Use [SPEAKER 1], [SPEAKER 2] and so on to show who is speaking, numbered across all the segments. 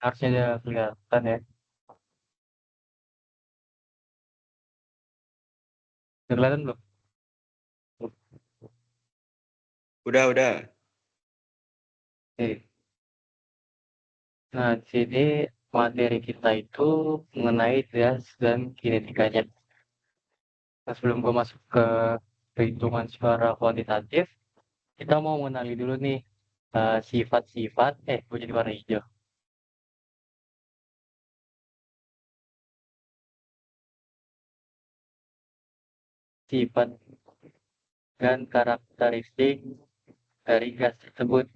[SPEAKER 1] Harusnya udah kelihatan ya. Udah kelihatan belum?
[SPEAKER 2] Udah.
[SPEAKER 1] Oke. Nah, di sini materi kita itu mengenai gas dan kinetikanya. Nah, sebelum gue masuk ke perhitungan secara kuantitatif, kita mau mengenali dulu nih sifat-sifat, gue jadi warna hijau. Sifat dan karakteristik dari gas tersebut.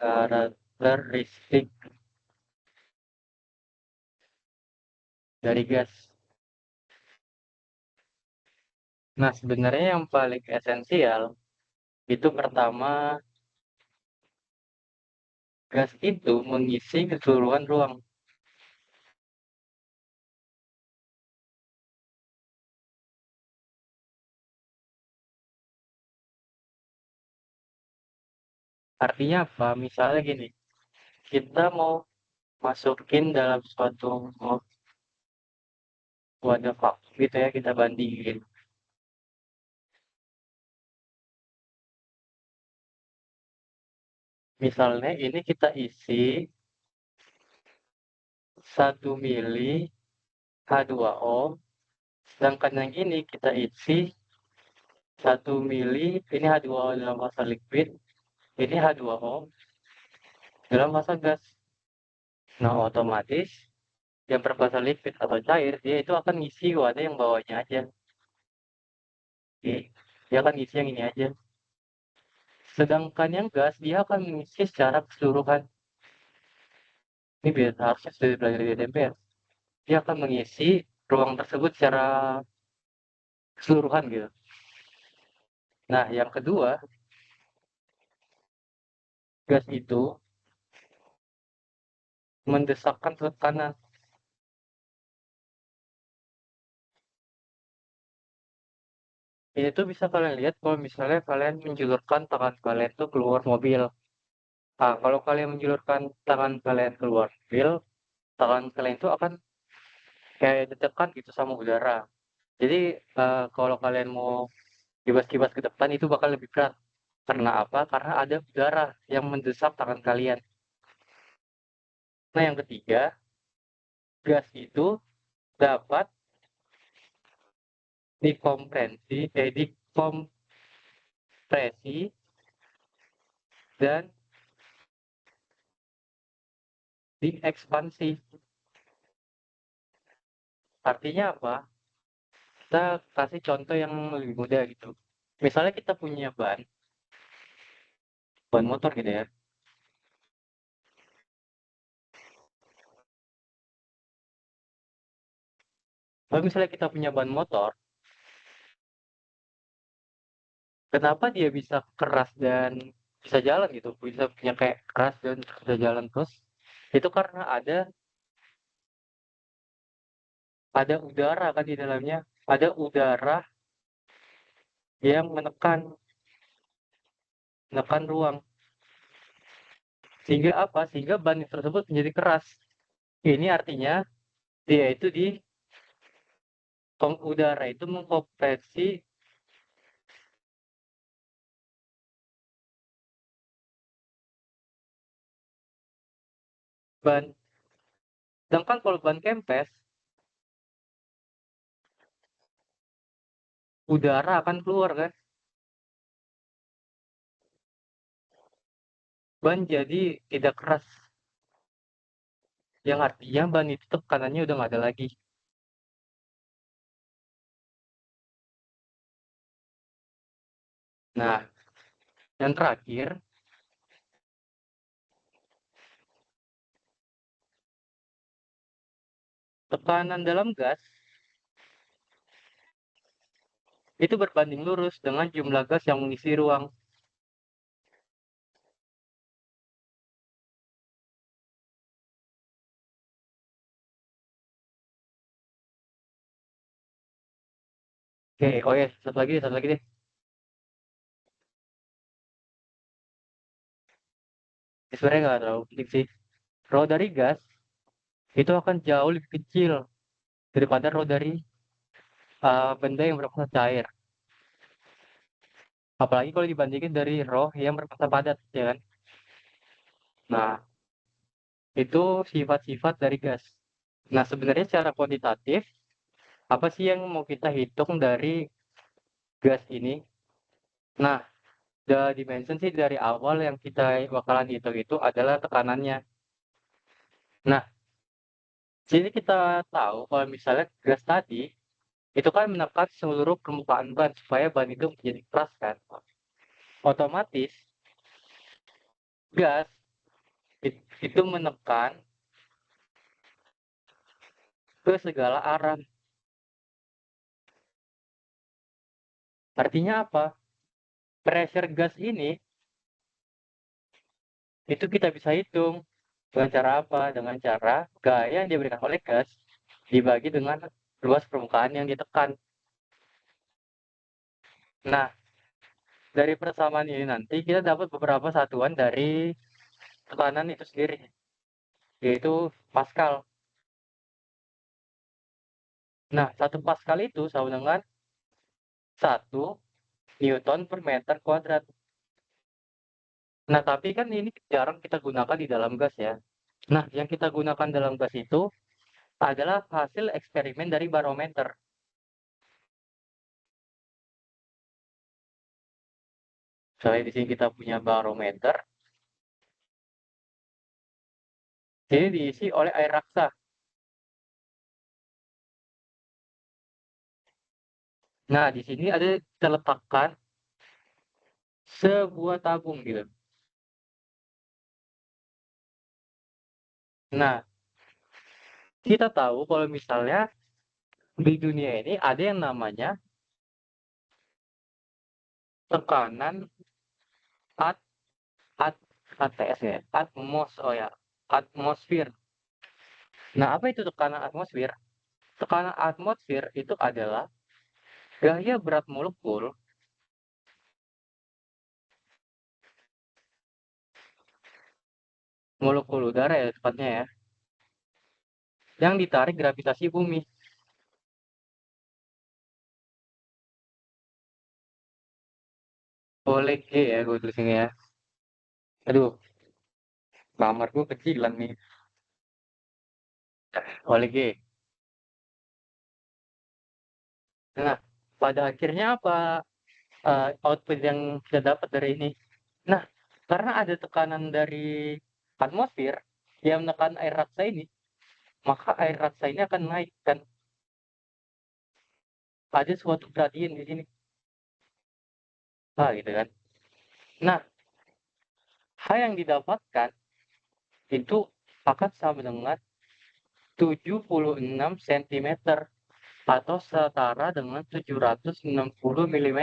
[SPEAKER 1] Karakteristik dari gas. Nah, sebenarnya yang paling esensial itu pertama, gas itu mengisi keseluruhan ruang. Artinya apa? Misalnya gini, kita mau masukin dalam suatu wadah vakum gitu ya, kita bandingin. Misalnya ini kita isi 1 mili H2O, sedangkan yang ini kita isi 1 mili, ini H2O dalam fase liquid, ini H2O dalam fase gas. Nah, otomatis yang berfase liquid atau cair, dia itu akan ngisi wadah yang bawahnya aja. Oke. Dia akan ngisi yang ini aja. Sedangkan yang gas, dia akan mengisi secara keseluruhan. Ini biasa harusnya sudah dipelajari di SMP ya. Dia akan mengisi ruang tersebut secara keseluruhan gitu. Nah, yang kedua, gas itu mendesakkan tekanan. Ini tuh bisa kalian lihat kalau misalnya kalian menjulurkan tangan kalian tuh keluar mobil. Nah, kalau kalian menjulurkan tangan kalian keluar mobil, tangan kalian itu akan kayak ditekan gitu sama udara. Jadi kalau kalian mau kibas-kibas ke depan itu bakal lebih berat. Karena apa? Karena ada udara yang mendesak tangan kalian. Nah, yang ketiga, gas itu dapat dikompresi dan diekspansi. Artinya apa? Kita kasih contoh yang lebih mudah gitu. Misalnya kita punya ban motor gitu ya. Kalau misalnya kita punya ban motor, kenapa dia bisa keras dan bisa jalan gitu? Bisa punya kayak keras dan bisa jalan terus? Itu karena ada udara kan di dalamnya. Ada udara yang menekan ruang. Sehingga apa? Sehingga ban tersebut menjadi keras. Ini artinya dia itu udara itu mengkompresi ban. Sedangkan kalau ban kempes, udara akan keluar kan. Ban jadi tidak keras. Yang artinya ban itu tekanannya udah nggak ada lagi. Nah, yang terakhir, tekanan dalam gas itu berbanding lurus dengan jumlah gas yang mengisi ruang. Oke, oh ya, satu lagi deh. Sebenarnya nggak terlalu penting sih. Roh dari gas itu akan jauh lebih kecil daripada roh dari benda yang bermassa cair. Apalagi kalau dibandingin dari roh yang bermassa padat, ya kan? Nah, itu sifat-sifat dari gas. Nah, sebenarnya secara kuantitatif, apa sih yang mau kita hitung dari gas ini? Nah, the dimension sih dari awal yang kita bakalan hitung itu adalah tekanannya. Nah, sini kita tahu kalau misalnya gas tadi itu kan menekan seluruh permukaan ban supaya ban itu menjadi keras kan. Otomatis gas itu menekan ke segala arah. Artinya apa? Pressure gas ini itu kita bisa hitung dengan cara apa? Dengan cara gaya yang diberikan oleh gas dibagi dengan luas permukaan yang ditekan. Nah, dari persamaan ini nanti kita dapat beberapa satuan dari tekanan itu sendiri, yaitu Pascal. Nah, 1 Pascal itu sama dengan 1 Newton per meter kuadrat. Nah, tapi kan ini jarang kita gunakan di dalam gas ya. Nah, yang kita gunakan dalam gas itu adalah hasil eksperimen dari barometer. Misalnya di sini kita punya barometer, ini diisi oleh air raksa. Nah, di sini ada terletakkan sebuah tabung gitu. Nah, kita tahu kalau misalnya di dunia ini ada yang namanya tekanan at, at, ATS ya, oh ya, atmosfer. Nah, apa itu tekanan atmosfer? Tekanan atmosfer itu adalah gaya berat molekul udara ya tepatnya ya, yang ditarik gravitasi bumi. Oleh G ya, gue tulis ini ya. Aduh, kamar gue kecilan nih. Oleh G. Nah, pada akhirnya apa output yang kita dapat dari ini? Nah, karena ada tekanan dari atmosfer yang menekan air raksa ini, maka air raksa ini akan naik kan. Ada suatu gradien di sini. Nah, gitu kan. Nah, hal yang didapatkan itu akan sama dengan 76 cm atau setara dengan 760 mm.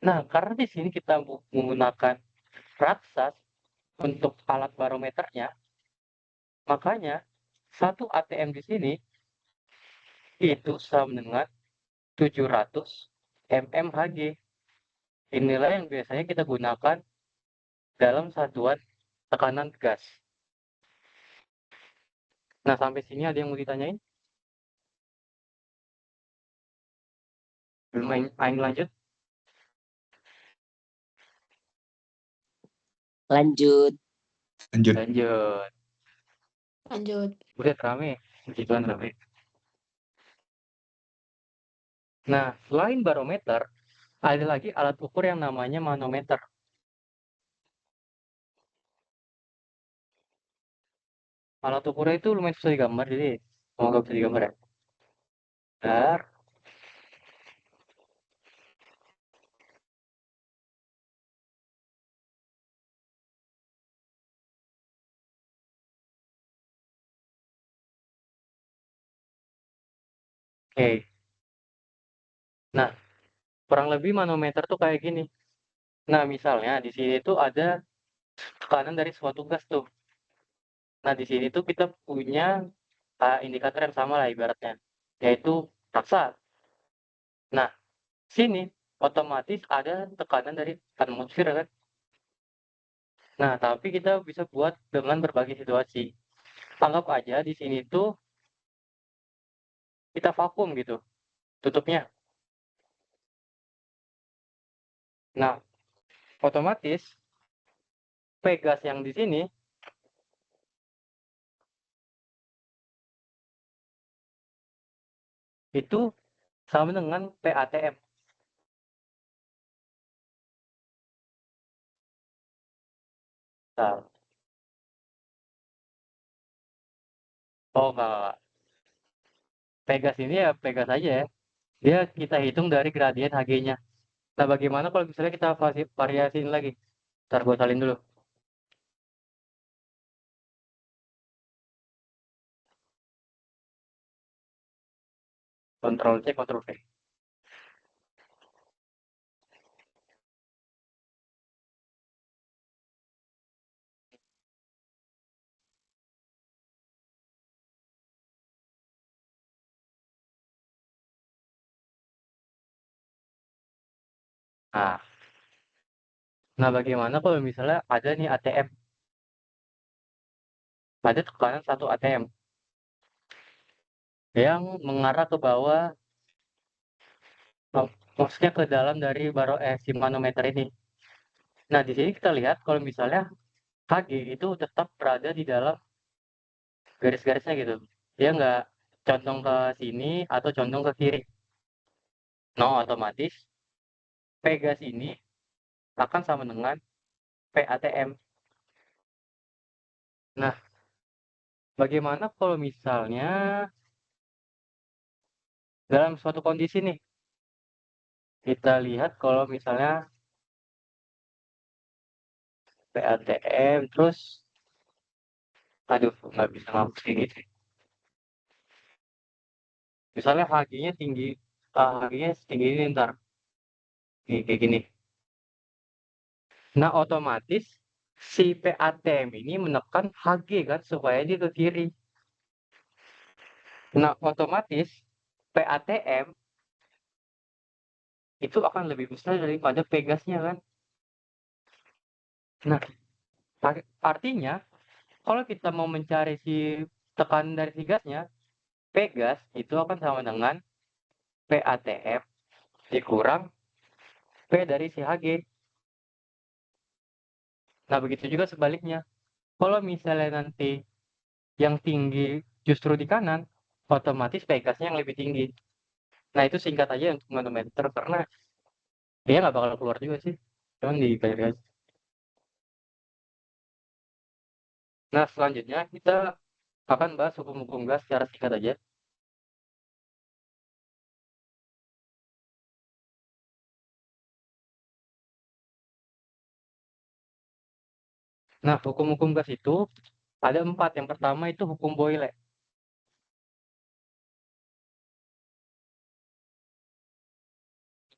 [SPEAKER 1] Nah, karena di sini kita menggunakan raksas untuk alat barometernya, makanya 1 ATM di sini itu sama dengan 700 mmHg. Inilah yang biasanya kita gunakan dalam satuan tekanan gas. Nah, sampai sini ada yang mau ditanyain? Belum aing lanjut?
[SPEAKER 3] Lanjut.
[SPEAKER 2] Lanjut.
[SPEAKER 1] Lanjut.
[SPEAKER 4] Lanjut.
[SPEAKER 1] Udah rame, begituan rame. Nah, selain barometer, ada lagi alat ukur yang namanya manometer. Alat ukurnya itu lumayan susah digambar, jadi semoga bisa digambar ya. Bentar. Oke. Nah, kurang lebih manometer tuh kayak gini. Nah, misalnya di sini tuh ada tekanan dari suatu gas tuh. Nah, di sini tuh kita punya indikator yang sama lah ibaratnya, yaitu raksa. Nah, sini otomatis ada tekanan dari atmosfer kan. Nah, tapi kita bisa buat dengan berbagai situasi. Anggap aja di sini tuh kita vakum gitu, tutupnya. Nah, otomatis P-gas yang di sini itu sama dengan PATM. Nah, oh enggak. P-gas ini ya P-gas aja ya. Dia kita hitung dari gradien Hg-nya. Nah, bagaimana kalau misalnya kita variasiin lagi? Ntar gue salin dulu. Ctrl C, Ctrl V. Nah, bagaimana kalau misalnya ada nih ATM, ada tekanan 1 ATM yang mengarah ke bawah, maksudnya ke dalam dari si manometer ini. Nah, di sini kita lihat kalau misalnya Hg itu tetap berada di dalam garis-garisnya gitu. Dia nggak condong ke sini atau condong ke kiri. No, otomatis P gas ini akan sama dengan PATM. Nah, bagaimana kalau misalnya dalam suatu kondisi nih, kita lihat kalau misalnya PATM, terus, aduh, nggak bisa ngapus kayak gitu. Misalnya Hg-nya tinggi, Hg-nya setinggi ini ntar, nih, kayak gini. Nah, otomatis si PATM ini menekan Hg kan, supaya dia ke kiri. Nah, otomatis PATM itu akan lebih besar daripada Pegasnya kan. Nah, artinya kalau kita mau mencari si tekanan dari si gasnya, Pegas itu akan sama dengan PATM dikurang P dari si Hg. Nah, begitu juga sebaliknya. Kalau misalnya nanti yang tinggi justru di kanan, otomatis Pegasnya yang lebih tinggi. Nah, itu singkat aja untuk manometer karena dia nggak bakal keluar juga sih. Cuman di garis. Nah, selanjutnya kita akan bahas hukum-hukum gas secara singkat aja. Nah, hukum-hukum gas itu ada 4. Yang pertama itu hukum Boyle.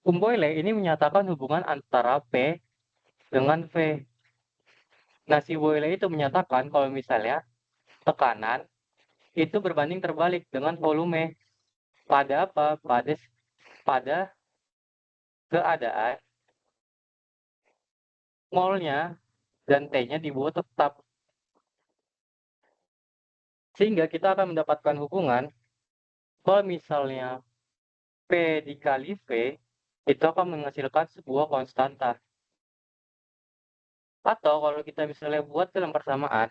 [SPEAKER 1] Hukum Boyle ini menyatakan hubungan antara P dengan V. Nah, si Boyle itu menyatakan kalau misalnya tekanan itu berbanding terbalik dengan volume. Pada apa? Pada keadaan molnya dan T-nya dibuat tetap. Sehingga kita akan mendapatkan hubungan kalau misalnya P dikali V itu akan menghasilkan sebuah konstanta. Atau kalau kita misalnya buat dalam persamaan,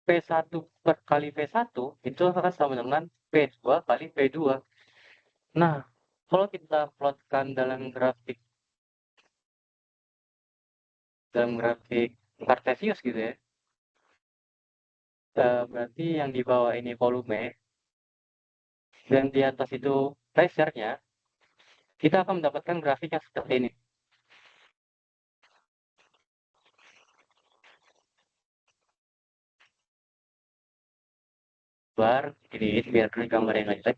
[SPEAKER 1] P1 per kali V1 itu akan sama dengan P2 kali V2. Nah, kalau kita plotkan dalam grafik kartesius gitu ya, berarti yang di bawah ini volume dan di atas itu pressure-nya, kita akan mendapatkan grafik yang seperti ini. Ini biar gambar yang nggak jelek.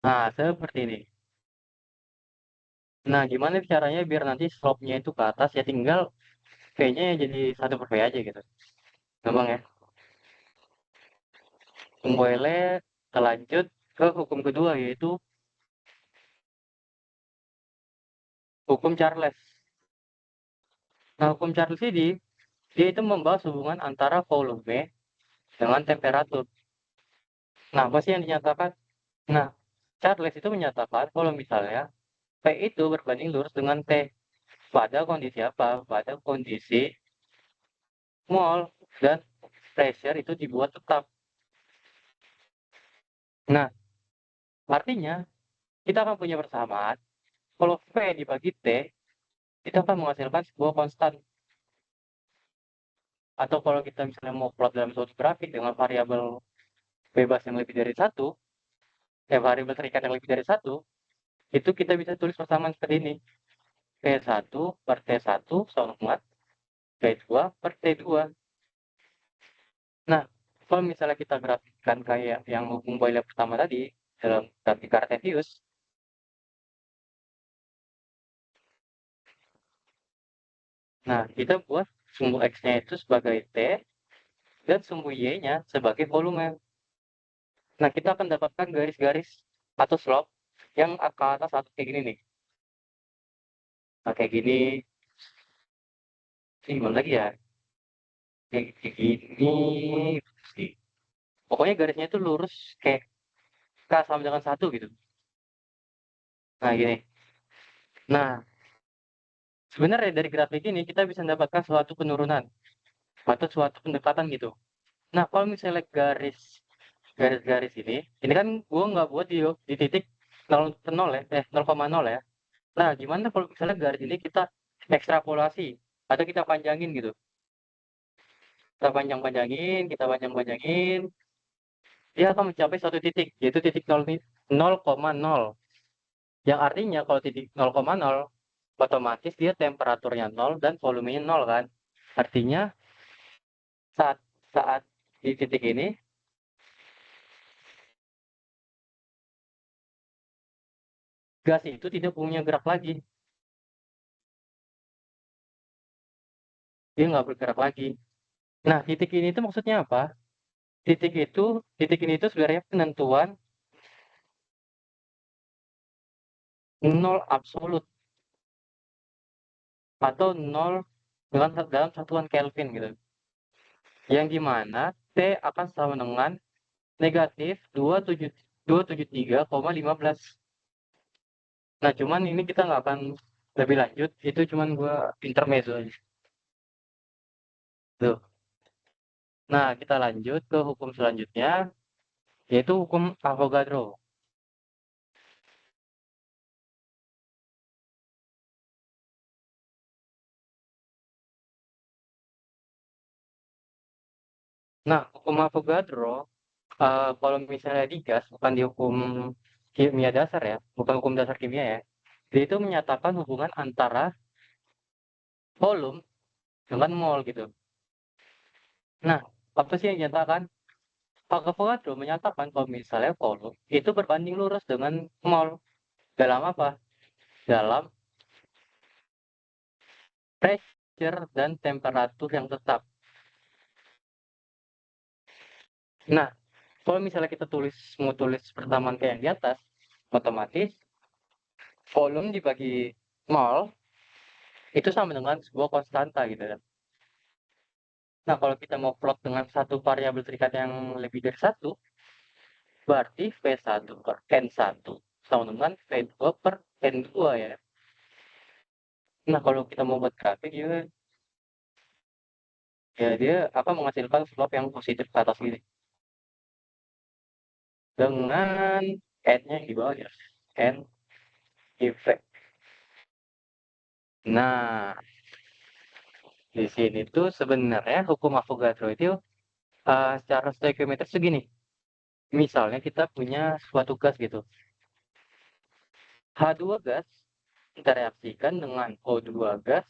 [SPEAKER 1] Nah, seperti ini. Nah, gimana caranya biar nanti slope-nya itu ke atas, ya tinggal V-nya ya jadi 1 per V aja gitu. Gampang ya. Boyle kita lanjut ke hukum kedua, yaitu hukum Charles. Nah, hukum Charles ini, dia itu membahas hubungan antara volume dengan temperatur. Nah, apa sih yang dinyatakan? Nah, Charles itu menyatakan kalau misalnya P itu berbanding lurus dengan T. Pada kondisi apa? Pada kondisi mol dan pressure itu dibuat tetap. Nah, artinya kita akan punya persamaan kalau V dibagi T itu akan menghasilkan sebuah konstan. Atau kalau kita misalnya mau plot dalam suatu grafik dengan variabel bebas yang lebih dari satu, variabel terikat yang lebih dari satu, itu kita bisa tulis persamaan seperti ini. P1 per T1 sama dengan P2 per T2. Nah, kalau misalnya kita grafikkan kayak yang hukum Boyle pertama tadi, dalam grafik Cartesius, nah kita buat sumbu X-nya itu sebagai T, dan sumbu Y-nya sebagai volume. Nah, kita akan dapatkan garis-garis atau slope yang ke atas atau kayak gini nih. Nah, kayak gini, gimana lagi ya? Kayak gini, sih. Pokoknya garisnya itu lurus kayak K sama dengan 1 gitu. Nah, gini. Nah, sebenarnya dari grafik ini kita bisa mendapatkan suatu penurunan atau suatu pendekatan gitu. Nah, kalau misalnya garis-garis ini kan gua nggak buat di titik 0 ke 0 ya, 0,0 ya. Nah, gimana kalau misalnya garis ini kita ekstrapolasi atau kita panjangin gitu. Kita panjang-panjangin, dia akan mencapai suatu titik, yaitu titik 0,0. Yang artinya kalau titik 0,0, otomatis dia temperaturnya 0 dan volumenya 0 kan. Artinya saat saat di titik ini, gas itu tidak punya gerak lagi. Dia nggak bergerak lagi. Nah, titik ini itu maksudnya apa? Titik ini itu sebenarnya penentuan nol absolut atau nol dalam satuan Kelvin gitu. Yang dimana T akan sama dengan negatif 273,15. Nah, cuman ini kita nggak akan lebih lanjut, itu cuman gua intermezzo aja. Tuh. Nah, kita lanjut ke hukum selanjutnya, yaitu hukum Avogadro. Nah, hukum Avogadro, kalau misalnya di gas, bukan di hukum kimia dasar ya, bukan hukum dasar kimia ya, dia itu menyatakan hubungan antara volume dengan mol gitu. Nah, apa sih yang dinyatakan? Avogadro menyatakan kalau misalnya volume itu berbanding lurus dengan mol. Dalam apa? Dalam pressure dan temperatur yang tetap. Nah, kalau misalnya kita mau tulis persamaan kayak yang di atas, otomatis volume dibagi mol itu sama dengan sebuah konstanta gitu kan. Nah, kalau kita mau plot dengan satu variabel terikat yang lebih dari satu, berarti V1 per N1 sama dengan V2 per N2 ya. Nah, kalau kita mau buat grafik ya dia akan menghasilkan slope yang positif ke atas gini. Dengan N-nya di bawah ya. N effect. Nah, di sini tuh sebenarnya hukum Avogadro itu secara stoikiometris segini. Misalnya kita punya suatu gas gitu. H2 gas kita reaksikan dengan O2 gas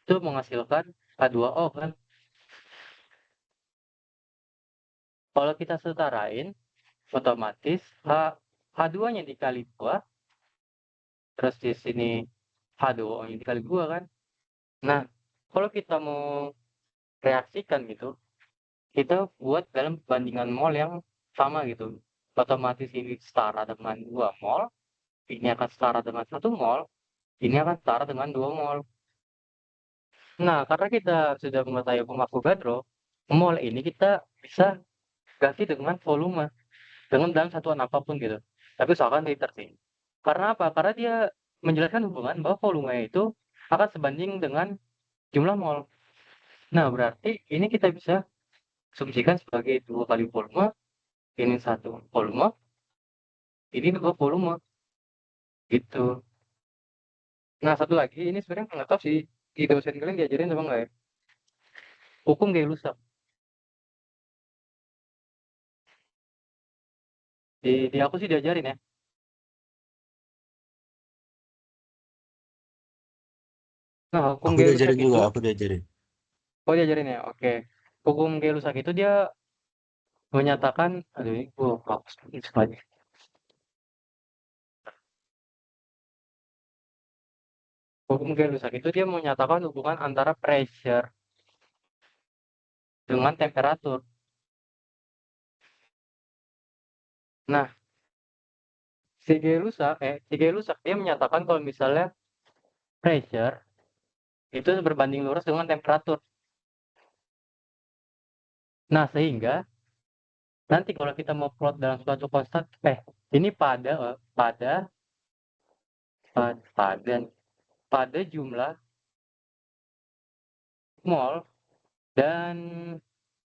[SPEAKER 1] itu menghasilkan H2O kan. Kalau kita setarain otomatis H2-nya dikali 2 terus di sini H2O-nya dikali 2 kan. Nah, kalau kita mau reaksikan gitu, kita buat dalam bandingan mol yang sama gitu. otomatis ini setara dengan 2 mol, ini akan setara dengan 1 mol, ini akan setara dengan 2 mol. Nah, karena kita sudah mengetahui hukum Avogadro, mol ini kita bisa ganti dengan volume, dengan dalam satuan apapun gitu. Tapi usahakan liter sih. Karena apa? Karena dia menjelaskan hubungan bahwa volume itu akan sebanding dengan jumlah mol. Nah, berarti ini kita bisa asumsikan sebagai 2 kali volume, ini 1 volume, ini 2 volume, gitu. Nah, satu lagi, ini sebenarnya nggak tahu sih, di dosen kalian diajarin apa nggak ya? Hukum Gay-Lussac. Di aku sih diajarin ya. Nah, hukum
[SPEAKER 2] Aku
[SPEAKER 1] Gay-Lussac
[SPEAKER 2] diajarin juga,
[SPEAKER 1] itu,
[SPEAKER 2] aku diajarin.
[SPEAKER 1] oh diajarin ya, oke. Hukum Gay-Lussac itu dia menyatakan, aduh ini gue hapus lagi. Hukum Gay-Lussac itu dia menyatakan hubungan antara pressure dengan temperatur. Nah, si Gay-Lussac dia menyatakan kalau misalnya pressure itu berbanding lurus dengan temperatur. Nah, sehingga nanti kalau kita mau plot dalam suatu konstan, ini pada pada jumlah mol dan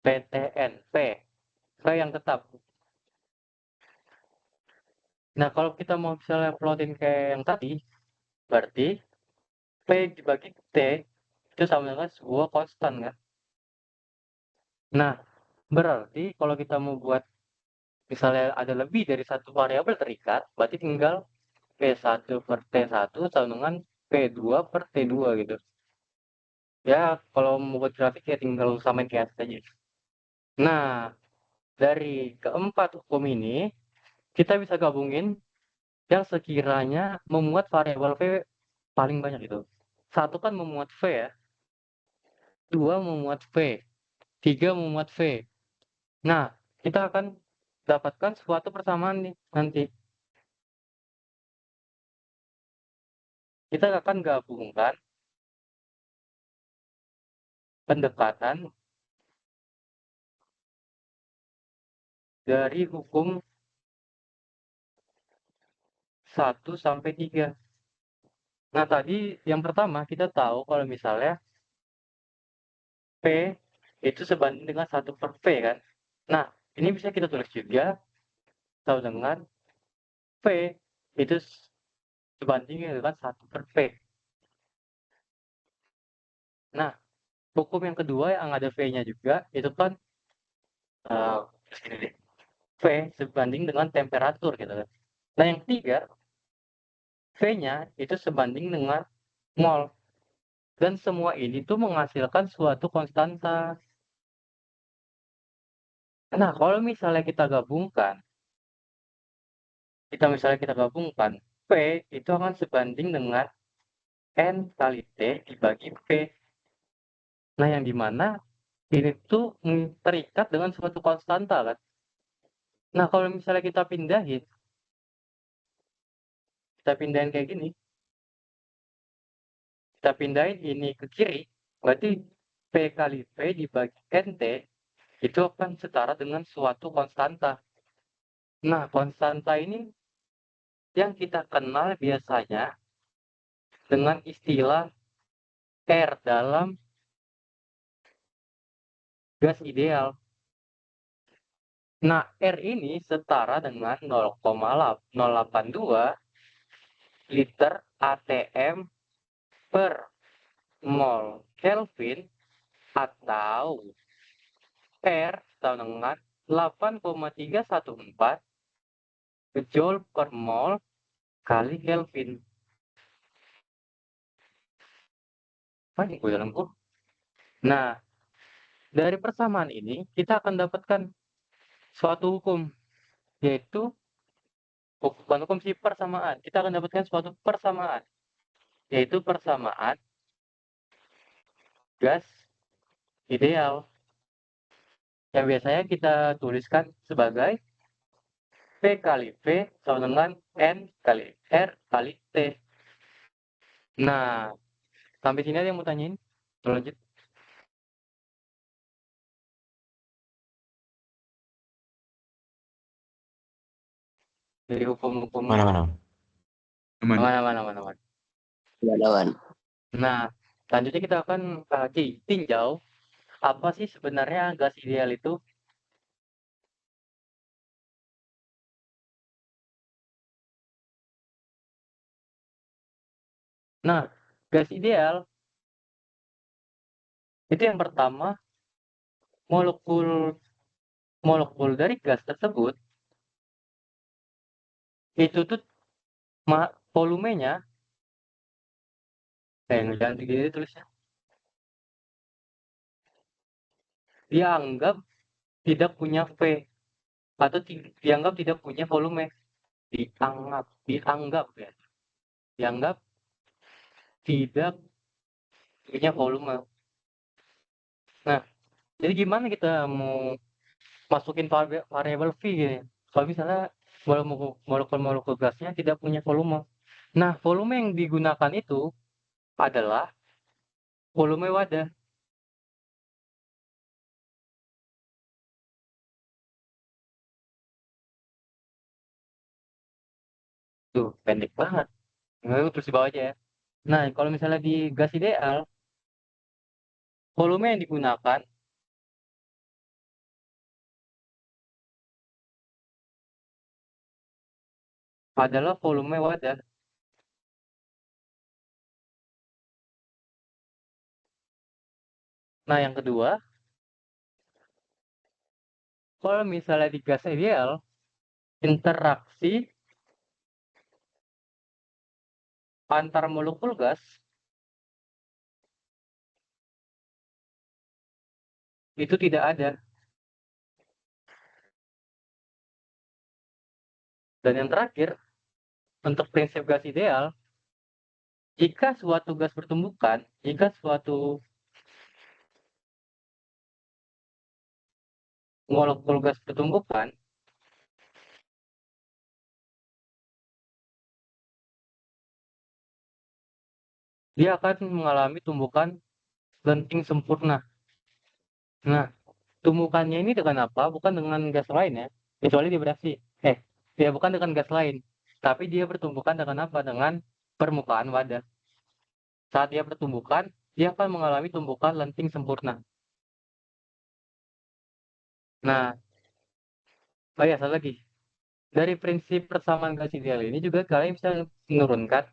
[SPEAKER 1] PTN, P yang tetap. Nah, kalau kita mau misalnya plotin kayak yang tadi, berarti P dibagi T itu sama dengan sebuah konstan kan. Nah, berarti kalau kita mau buat misalnya ada lebih dari satu variabel terikat, berarti tinggal P1 per T1 sama dengan P2 per T2 gitu. Ya, kalau mau buat grafik ya tinggal samain kayak aja. Nah, dari keempat hukum ini, kita bisa gabungin yang sekiranya memuat variabel V paling banyak itu. Satu kan memuat V ya, dua memuat V, tiga memuat V. Nah, kita akan dapatkan suatu persamaan nih nanti. Kita akan gabungkan pendekatan dari hukum 1 sampai 3. Nah, tadi yang pertama kita tahu kalau misalnya P itu sebanding dengan 1 per V kan. Nah, ini bisa kita tulis juga sama dengan V itu sebanding dengan 1 per V. Nah, hukum yang kedua yang ada V-nya juga itu kan eh, V sebanding dengan temperatur gitu kan. Nah, yang ketiga V-nya itu sebanding dengan mol. Dan semua ini tuh menghasilkan suatu konstanta. Nah, kalau misalnya kita gabungkan, P itu akan sebanding dengan N kali T dibagi P. Nah, yang dimana ini tuh terikat dengan suatu konstanta kan. Nah, kalau misalnya kita pindahin kayak gini, kita pindahin ini ke kiri, berarti P kali V dibagi NT itu akan setara dengan suatu konstanta. Nah, konstanta ini yang kita kenal biasanya dengan istilah R dalam gas ideal. Nah, R ini setara dengan 0,082 liter ATM per mol Kelvin atau R sama dengan 8,314 joule per mol kali Kelvin. Apa nih gue dalam. Nah, dari persamaan ini kita akan dapatkan suatu hukum, yaitu bukan hukum si persamaan. Kita akan dapatkan suatu persamaan, yaitu persamaan gas ideal. Yang biasanya kita tuliskan sebagai kali V sama dengan N kali R kali T. Nah, sampai sini ada yang mau tanyain? Lanjut. Dari hukum-hukum
[SPEAKER 2] Mana? Aman.
[SPEAKER 1] mana.
[SPEAKER 4] Lawan.
[SPEAKER 1] Nah, selanjutnya kita akan tinjau apa sih sebenarnya gas ideal itu. Nah, gas ideal itu yang pertama, molekul dari gas tersebut itu tuh volumenya jangan gini tulisnya, dianggap tidak punya V atau dianggap tidak punya volume. Dianggap ya, dianggap tidak punya volume. Nah, jadi gimana kita mau masukin variabel V gini kalau misalnya molekul gasnya tidak punya volume? Nah, volume yang digunakan itu adalah volume wadah. Tuh, pendek banget. Nggak, terus di bawah aja ya. Nah, kalau misalnya di gas ideal, volume yang digunakan adalah volume wadah. Nah, yang kedua, kalau misalnya di gas ideal, interaksi antar molekul gas itu tidak ada. Dan yang terakhir, untuk prinsip gas ideal, jika suatu gas bertumbukan, jika suatu molekul gas bertumbukan, dia akan mengalami tumbukan lenting sempurna. Nah, tumbukannya ini dengan apa? Bukan dengan gas lain ya, kecuali dia bereaksi. Ya bukan dengan gas lain, tapi dia bertumbukan dengan apa? Dengan permukaan wadah. Saat dia bertumbukan, dia akan mengalami tumbukan lenting sempurna. Nah, oh ya, satu lagi. Dari prinsip persamaan gas ideal ini juga kalian bisa menurunkan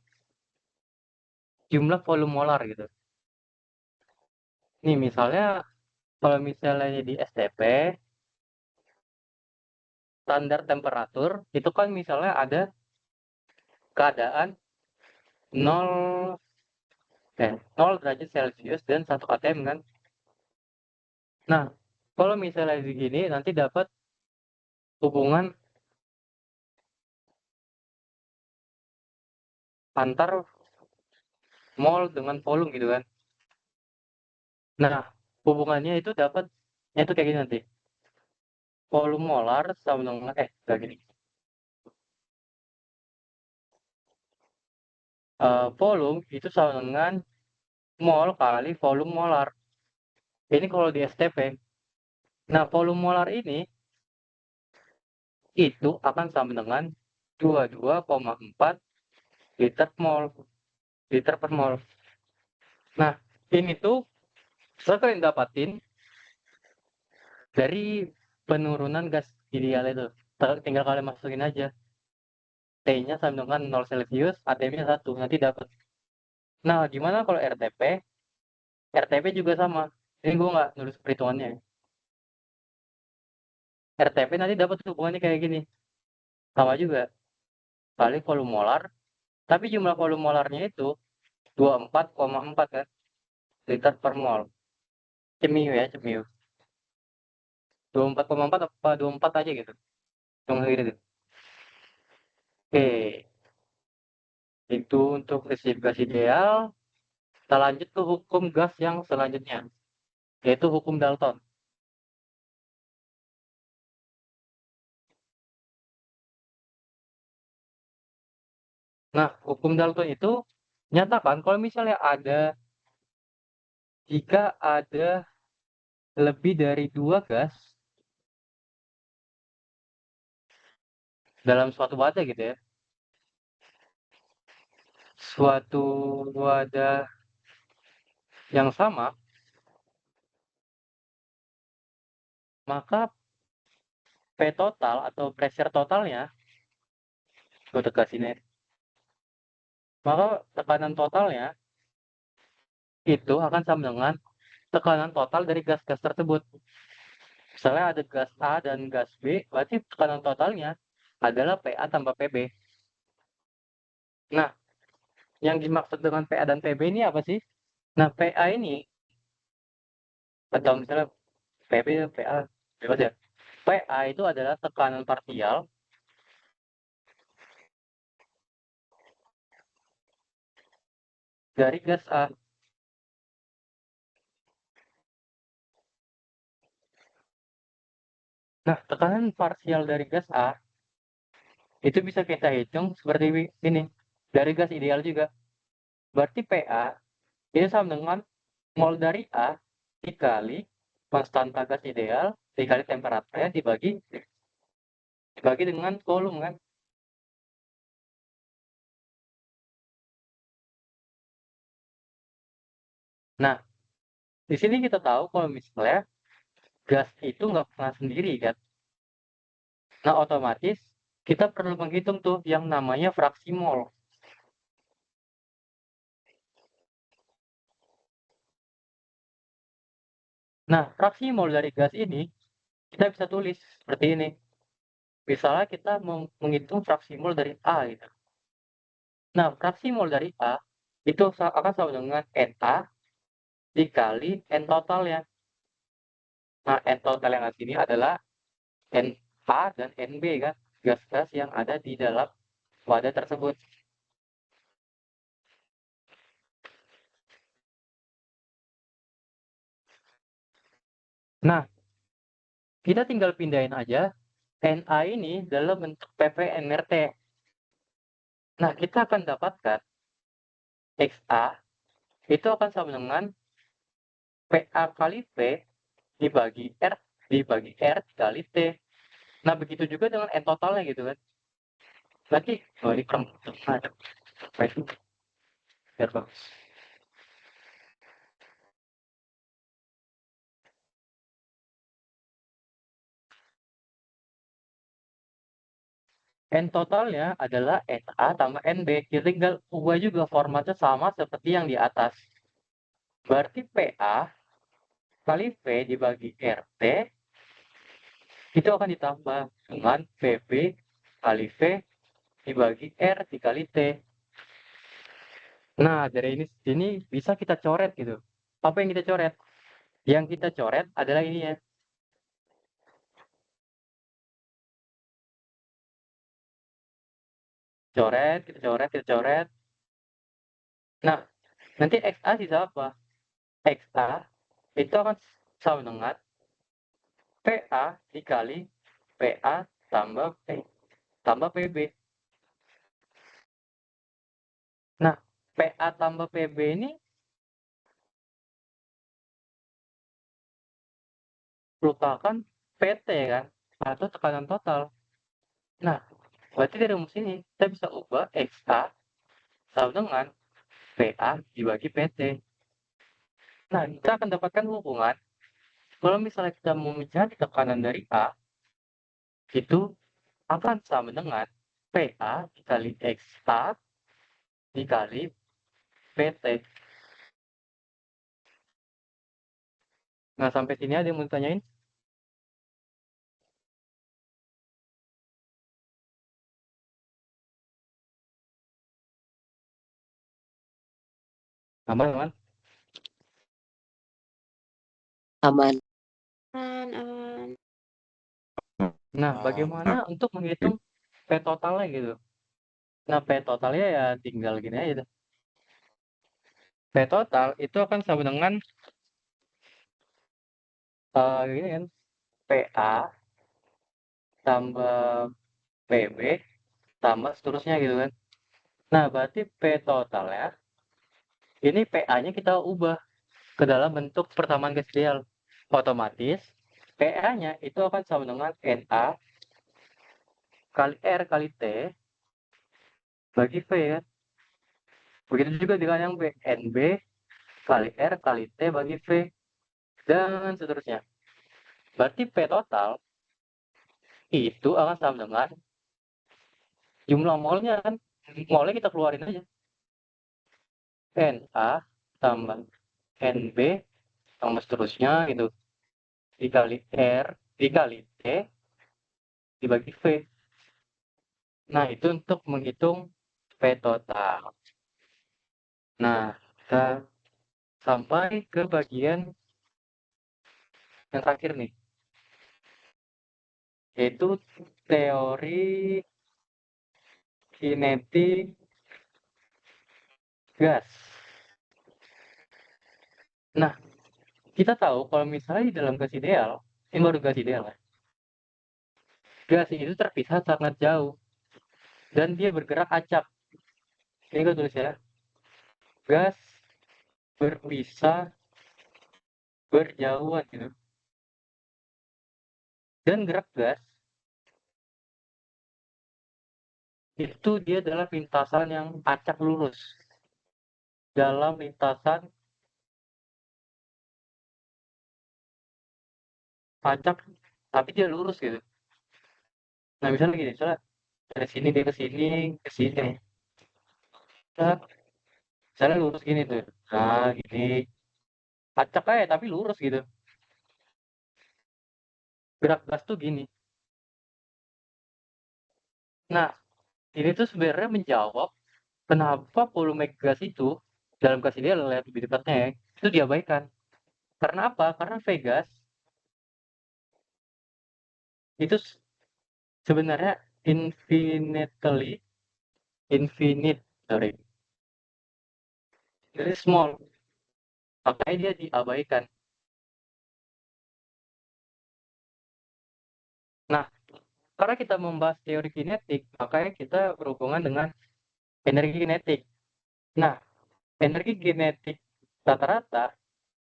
[SPEAKER 1] jumlah volume molar gitu. Nih misalnya, kalau misalnya di STP, standar temperatur, itu kan misalnya ada keadaan 0, 0 derajat Celcius dan 1 atm kan. Nah, kalau misalnya begini, nanti dapat hubungan antar mol dengan volume gitu kan. Nah, hubungannya itu dapatnya itu kayak gini nanti. Volume molar sama dengan kayak gini. Volume itu sama dengan mol kali volume molar. Ini kalau di STP. Nah, volume molar ini itu akan sama dengan 22,4 liter per mol. Nah, ini tuh kalian dapatin dari penurunan gas ideal itu. Tinggal kalian masukin aja. T-nya sama dengan 0 Celcius, ATM-nya 1. Nanti dapat. Nah, gimana kalau RTP? RTP juga sama. Ini gue nggak nulis perhitungannya. RTP nanti dapat hubungannya kayak gini. Sama juga. Kali volume molar. Tapi jumlah volume molarnya itu 24,4 kan. Liter per mol. Cemiu ya, cemiu. 24,4 apa 24 aja gitu. Yang gitu. Oke. Itu untuk prinsip gas ideal. Kita lanjut ke hukum gas yang selanjutnya. Yaitu hukum Dalton. Nah, hukum Dalton itu nyatakan kalau misalnya jika ada lebih dari 2 gas dalam suatu wadah gitu ya, suatu wadah yang sama, maka P total atau pressure totalnya, gue tegasin ya, maka tekanan totalnya itu akan sama dengan tekanan total dari gas-gas tersebut. Misalnya ada gas A dan gas B, berarti tekanan totalnya adalah PA tambah PB. Nah, yang dimaksud dengan PA dan PB ini apa sih? Nah, PA ini, atau misalnya PB, PA, bebas ya. PA itu adalah tekanan parsial dari gas A. Nah, tekanan parsial dari gas A itu bisa kita hitung seperti ini. Dari gas ideal juga. Berarti PA itu sama dengan mol dari A dikali konstanta gas ideal dikali temperaturnya dibagi dengan volume kan. Nah, di sini kita tahu kalau misalnya gas itu nggak pernah sendiri kan. Nah, otomatis kita perlu menghitung tuh yang namanya fraksi mol. Nah, fraksi mol dari gas ini kita bisa tulis seperti ini. Misalnya kita menghitung fraksi mol dari A gitu. Nah, fraksi mol dari A itu akan sama dengan Na dikali N totalnya. Nah, N total yang di sini adalah Na dan Nb kan, gas-gas yang ada di dalam wadah tersebut. Nah, kita tinggal pindahin aja Na ini dalam bentuk PV-NRT. Nah, kita akan dapatkan XA itu akan sama dengan PA kali P dibagi R dikali T. Nah, begitu juga dengan N totalnya gitu kan. Berarti, oh ini kurang ada. Biar bagus. N totalnya adalah Na tambah Nb. Kita tinggal ubah juga formatnya sama seperti yang di atas. Berarti PA kali V dibagi RT itu akan ditambah dengan VB kali V dibagi R dikali T. Nah, dari ini bisa kita coret gitu. Apa yang kita coret? Yang kita coret adalah ini ya. Coret, kita coret, kita coret. Nah, nanti XA sisa apa? XA itu akan sama dengan PA dikali PA tambah P tambah PB. Nah, PA tambah PB ini merupakan PT kan, atau tekanan total. Nah, berarti dari rumus ini kita bisa ubah XA sama dengan PA dibagi PT. Nah, kita akan dapatkan hubungan kalau misalnya kita mau mencari tekanan dari A, itu akan sama dengan PA dikali XA dikali PT. Nah, sampai sini ada yang mau ditanyain? Aman, aman.
[SPEAKER 3] Aman.
[SPEAKER 4] Aman.
[SPEAKER 1] Nah, bagaimana untuk menghitung P totalnya gitu? Nah, P totalnya ya tinggal gini aja tuh. P total itu akan sama dengan gini kan, PA tambah PB tambah seterusnya gitu kan. Nah, berarti P total ya, ini PA-nya kita ubah ke dalam bentuk persamaan gas ideal. Otomatis PA-nya itu akan sama dengan Na kali R kali T bagi V ya. Begitu juga dengan yang B, NB kali R kali T bagi V, dan seterusnya. Berarti P total itu akan sama dengan jumlah molnya kan. Molnya kita keluarin aja. Na tambah NB tambah seterusnya gitu. Dikali R dikali T dibagi V. Nah, itu untuk menghitung P total. Nah, kita sampai ke bagian yang terakhir nih, yaitu teori kinetik gas. Nah, kita tahu kalau misalnya di dalam gas ideal, ini baru gas ideal ya, gas itu terpisah sangat jauh dan dia bergerak acak. Ini gue tulis ya, gas berpisah berjauhan gitu. Dan gerak gas itu dia adalah lintasan yang acak lurus dalam lintasan acak, tapi dia lurus gitu. Nah, misalnya gini, misalnya dari sini dia ke sini. Nah, misalnya lurus gini tuh. Nah, gini. Acak aja tapi lurus gitu. Gerak gas tuh gini. Nah, ini tuh sebenarnya menjawab kenapa volume gas itu dalam gas ideal lebih tepatnya ya, itu diabaikan. Karena apa? Karena Vegas itu sebenarnya infinitely infinite, sorry, very small. Makanya dia diabaikan. Nah, karena kita membahas teori kinetik, makanya kita berhubungan dengan energi kinetik. Nah, energi kinetik rata-rata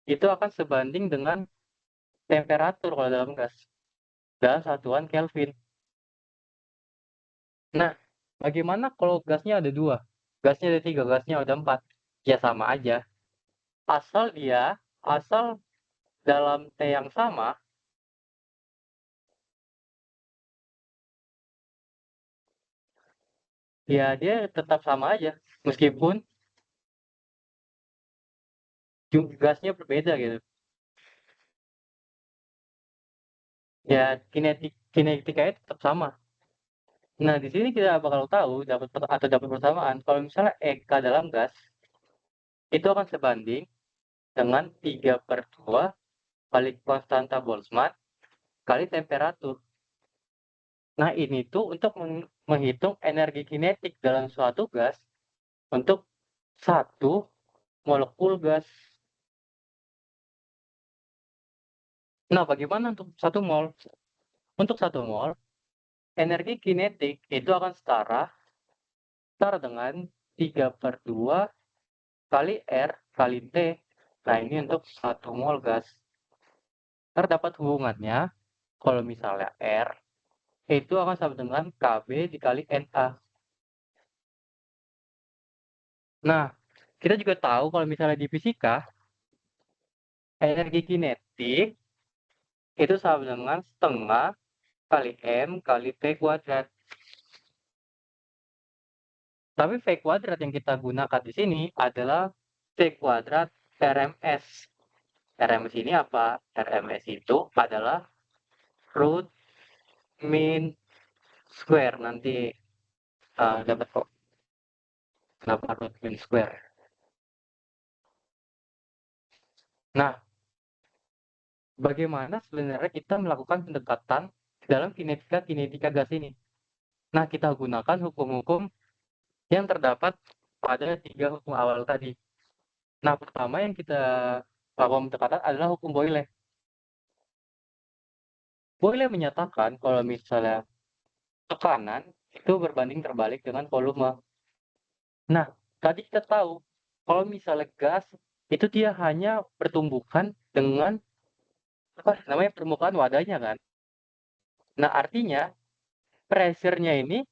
[SPEAKER 1] itu akan sebanding dengan temperatur kalau dalam gas dalam satuan Kelvin. Nah, bagaimana kalau gasnya ada dua, gasnya ada tiga, gasnya ada empat? Ya sama aja. Asal dalam T yang sama, ya dia tetap sama aja. Meskipun gasnya berbeda gitu. Ya kinetikanya tetap sama. Nah, di sini kita bakal tahu dapat persamaan kalau misalnya EK dalam gas itu akan sebanding dengan 3/2 kali konstanta Boltzmann kali temperatur. Nah, ini tuh untuk menghitung energi kinetik dalam suatu gas untuk satu molekul gas. Nah, bagaimana untuk satu mol? Untuk satu mol, energi kinetik itu akan setara dengan 3/2 kali R kali T. Nah, ini untuk satu mol gas. Terdapat hubungannya, kalau misalnya R itu akan sama dengan KB dikali Na. Nah, kita juga tahu kalau misalnya di fisika, energi kinetik itu sama dengan setengah kali M kali P kuadrat. Tapi V kuadrat yang kita gunakan di sini adalah V kuadrat RMS. RMS ini apa? RMS itu adalah root mean square. Nanti dapat kok kenapa root mean square. Nah, bagaimana sebenarnya kita melakukan pendekatan dalam kinetika gas ini? Nah, kita gunakan hukum-hukum yang terdapat pada tiga hukum awal tadi. Nah, pertama yang kita lakukan pendekatan adalah hukum Boyle. Boyle menyatakan kalau misalnya tekanan itu berbanding terbalik dengan volume. Nah, tadi kita tahu kalau misalnya gas itu dia hanya bertumbukan dengan apa namanya permukaan wadahnya kan. Nah, artinya pressure-nya ini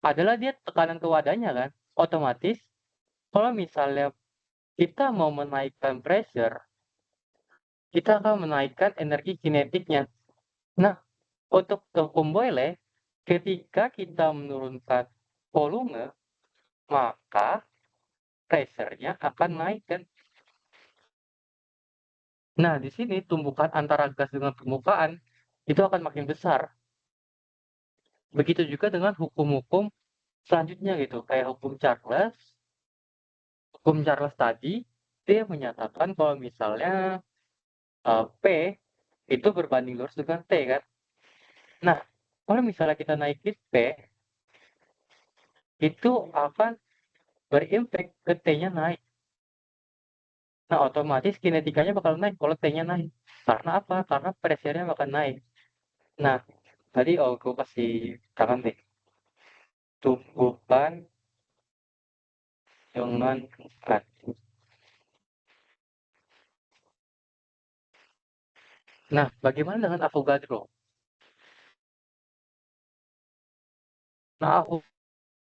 [SPEAKER 1] adalah dia tekanan ke wadahnya kan. Otomatis kalau misalnya kita mau menaikkan pressure, kita akan menaikkan energi kinetiknya. Nah, untuk hukum Boyle, ketika kita menurunkan volume, maka pressure-nya akan naik kan. Nah, di sini tumbukan antara gas dengan permukaan itu akan makin besar. Begitu juga dengan hukum-hukum selanjutnya gitu, kayak hukum Charles. Hukum Charles tadi, dia menyatakan kalau misalnya P itu berbanding lurus dengan T kan. Nah, kalau misalnya kita naikin P, itu akan berimpact ke T-nya naik. Nah, otomatis kinetikanya bakal naik kalau T-nya naik. Karena apa? Karena pressure-nya bakal naik. Nah, tadi gue kasih tangan deh. Tumpukan dengan berat. Nah, bagaimana dengan Avogadro? Nah, aku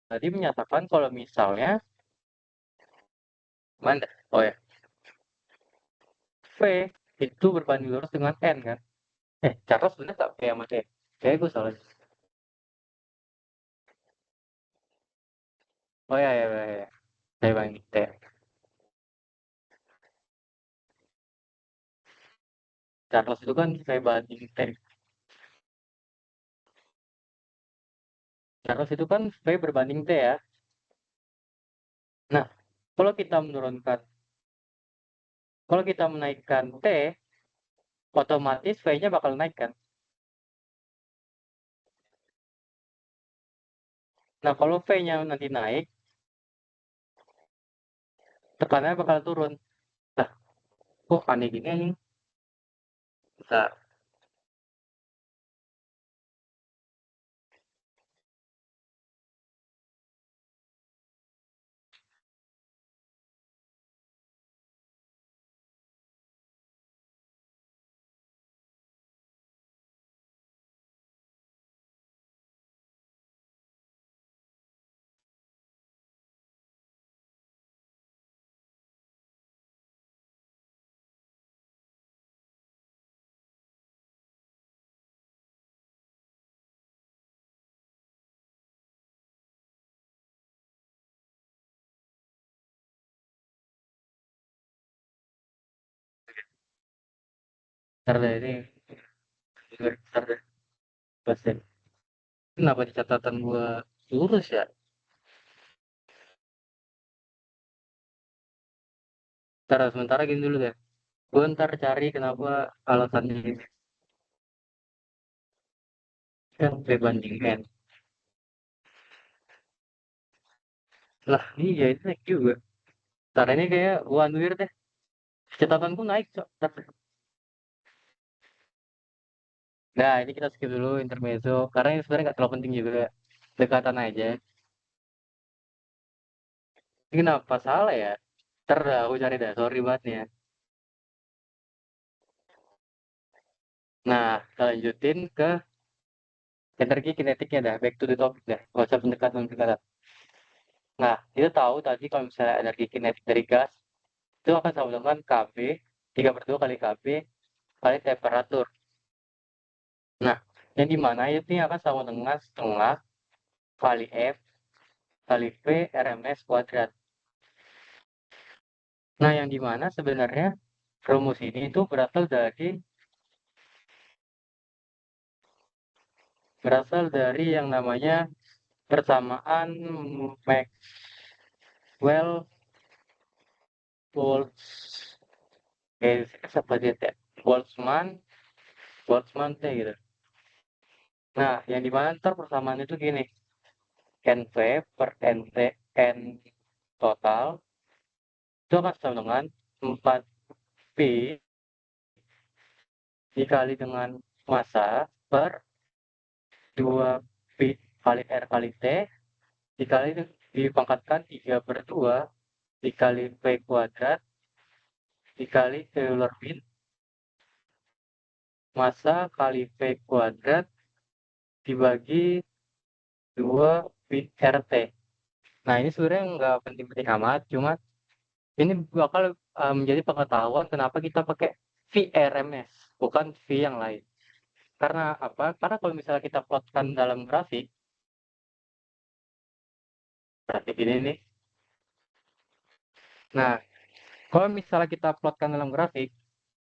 [SPEAKER 1] tadi menyatakan kalau misalnya mana? Oh ya, V itu berbanding lurus dengan N kan? Charles bener nggak P sama T? Kayaknya gue salah. Oh ya, ya, ya, ya. Saya banding T. Charles itu kan saya banding T. Charles itu kan V berbanding T ya. Nah, kalau kita menurunkan, kalau kita menaikkan T, otomatis V-nya bakal naik kan? Nah, kalau V-nya nanti naik, tekanannya bakal turun. Nah, kok aneh gini nih? Bentar. Bentar deh, ini bentar deh. Pasti. Kenapa di catatan gua lurus ya? Ntar sementara gini dulu deh. Gue ntar cari kenapa alasannya ini. Kan P banding N. Lah, iya itu naik juga. Ntar ini kayak one weird deh. Catatanku naik, Cok. Ntar deh. Nah, ini kita skip dulu intermezzo. Karena ini sebenarnya nggak terlalu penting juga. Dekatan aja. Ini kenapa salah ya? Ntar dah, aku cari dah. Sorry banget nih ya. Nah, kita lanjutin ke energi kinetiknya dah. Back to the topic dah. Gak usah pendekatan-pendekatan. Nah, kita tahu tadi kalau misalnya energi kinetik dari gas, itu akan sama dengan Kb, 3/2 kali Kb, kali temperatur. Nah, yang dimana ini akan sama dengan setengah kali F kali V RMS kuadrat. Nah, yang dimana sebenarnya rumus ini itu berasal dari yang namanya persamaan Maxwell Boltz apa dia teh? Boltzmann Boltzmann teh gitu. Nah, yang dimana ntar persamaan itu gini, NV per NT N total itu akan sama dengan 4P dikali dengan massa per 2P kali R kali T dikali dipangkatkan 3/2 dikali V kuadrat dikali Euler bin massa kali V kuadrat dibagi 2 pi RT. Nah, ini sebenarnya nggak penting-penting amat, cuma ini bakal menjadi pengetahuan kenapa kita pakai VRMS, bukan V yang lain. Karena apa? Karena kalau misalnya kita plotkan dalam grafik, grafik ini nih. Nah, kalau misalnya kita plotkan dalam grafik,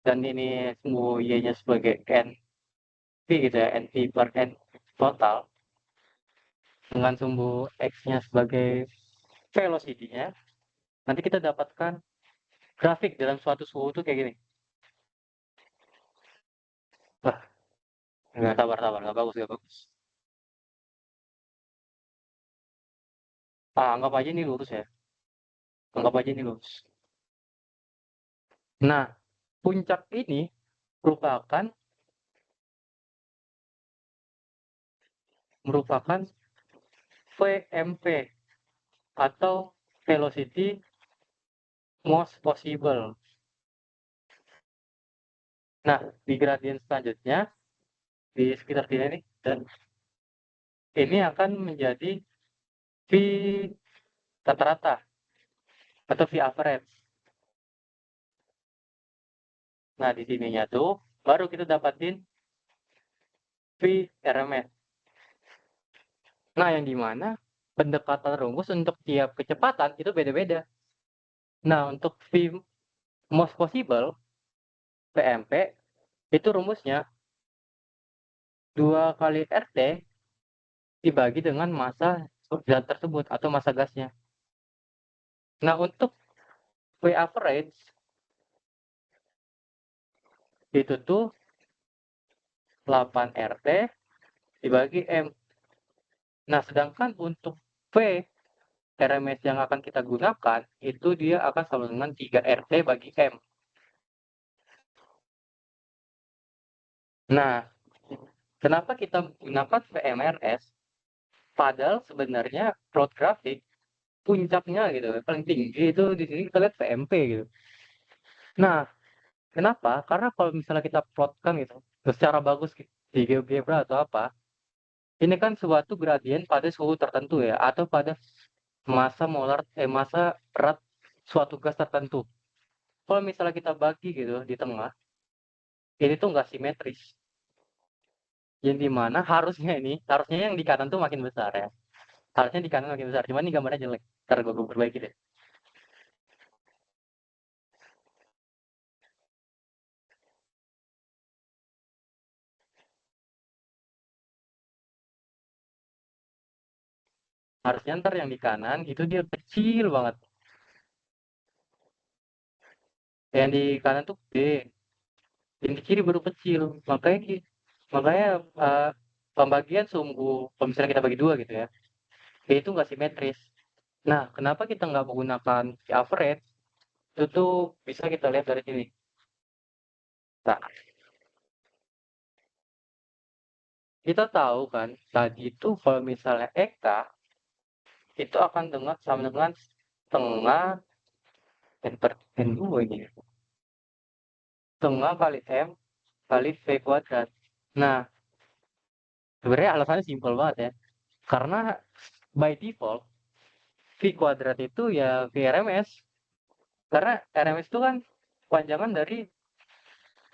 [SPEAKER 1] dan ini sumbu Y-nya sebagai NV gitu ya, NV per N total, dengan sumbu X-nya sebagai velocity-nya, nanti kita dapatkan grafik dalam suatu suhu tuh kayak gini. Wah, nggak sabar, nggak bagus. Anggap aja ini lurus ya. Anggap aja ini lurus. Nah, puncak ini merupakan VMP atau velocity most possible. Nah, di gradien selanjutnya di sekitar sini nih, dan ini akan menjadi V rata-rata atau V average. Nah, di sininya tuh baru kita dapatin V RMS. Nah, yang dimana pendekatan rumus untuk tiap kecepatan itu beda-beda. Nah, untuk V most possible, VMP, itu rumusnya 2 kali RT dibagi dengan massa zat tersebut atau massa gasnya. Nah, untuk V average, itu tuh 8 RT dibagi M. Nah, sedangkan untuk V RMS yang akan kita gunakan, itu dia akan sama dengan 3 RT bagi M. Nah, kenapa kita gunakan VMRS? Padahal sebenarnya plot grafik puncaknya gitu, paling tinggi itu di sini kita lihat VMP gitu. Nah, kenapa? Karena kalau misalnya kita plotkan gitu, secara bagus gitu, di GeoGebra atau apa, ini kan suatu gradien pada suhu tertentu ya, atau pada massa berat suatu gas tertentu. Kalau misalnya kita bagi gitu di tengah, ini tuh nggak simetris. Yang dimana harusnya yang di kanan tuh makin besar ya. Harusnya di kanan makin besar. Cuman ini gambarnya jelek. Ntar gue perbaiki deh. Harusnya ntar yang di kanan itu dia kecil banget. Yang di kanan tuh gede. Yang di kiri baru kecil. Makanya pembagian sumbu, kalau misalnya kita bagi dua gitu ya, itu nggak simetris. Nah, kenapa kita nggak menggunakan average? Itu tuh bisa kita lihat dari sini. Nah, kita tahu kan, tadi itu kalau misalnya Eka, itu akan sama dengan setengah N per N2 ini. Setengah kali M kali V kuadrat. Nah, sebenarnya alasannya simpel banget ya. Karena by default, V kuadrat itu ya V RMS. Karena RMS itu kan panjangan dari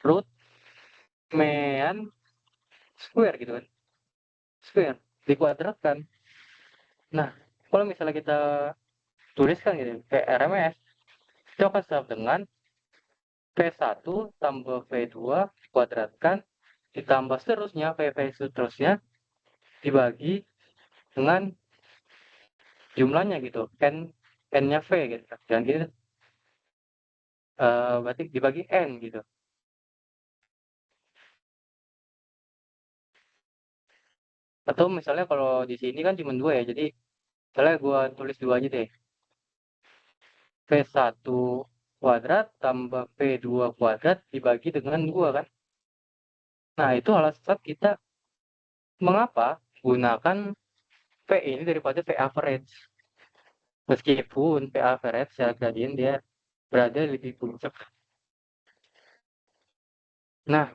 [SPEAKER 1] root mean square gitu kan. Square dikuadratkan. Nah, kalau misalnya kita tuliskan gitu, V RMS, itu akan sama dengan V1 tambah V2 dikuadratkan ditambah seterusnya V seterusnya dibagi dengan jumlahnya gitu, n-nya V gitu. Dan gitu berarti dibagi n gitu. Atau misalnya kalau di sini kan cuma 2 ya, jadi misalnya gua tulis 2 aja deh. V1 kuadrat tambah V2 kuadrat dibagi dengan 2 kan. Nah, itu alasan kita mengapa gunakan V ini daripada V average. Meskipun P average secara gradien dia berada di puncak. Nah,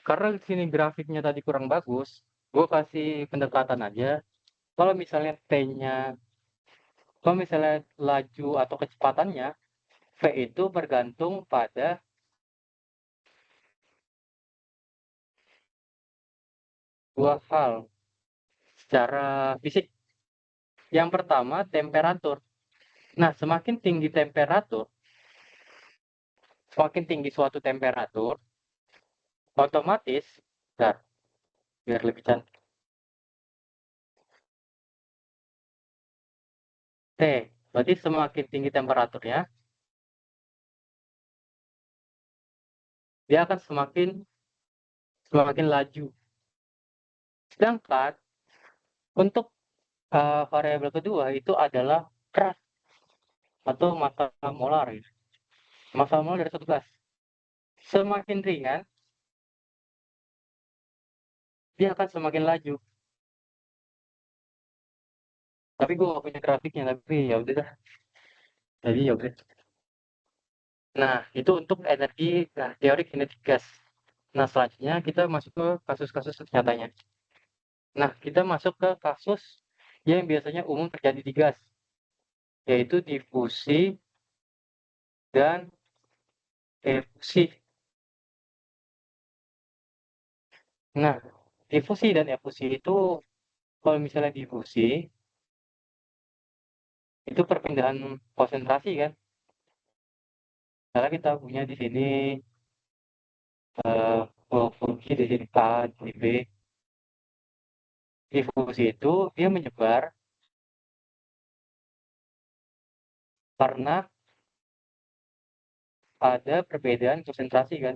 [SPEAKER 1] karena di sini grafiknya tadi kurang bagus, gue kasih pendekatan aja. Kalau misalnya T-nya, kalau misalnya laju atau kecepatannya, V itu bergantung pada dua hal secara fisik. Yang pertama, temperatur. Nah, semakin tinggi temperatur, semakin tinggi suatu temperatur, otomatis, bentar, biar lebih cantik. T, berarti semakin tinggi temperaturnya, dia akan semakin laju. Sedangkan untuk variabel kedua itu adalah keras atau massa molar. Ya. Massa molar dari satu gas. Semakin ringan, dia akan semakin laju. Tapi gue gak punya grafiknya, tapi ya udah dah. Jadi ya udah. Nah, itu untuk energi, teori kinetik gas. Nah, selanjutnya kita masuk ke kasus-kasus nyatanya. Nah, kita masuk ke kasus yang biasanya umum terjadi di gas, yaitu difusi dan efusi. Nah, difusi dan efusi itu, kalau misalnya difusi, itu perpindahan konsentrasi kan. Karena kita punya di sini fungsi di sini A, di B. Difusi itu dia menyebar karena ada perbedaan konsentrasi kan.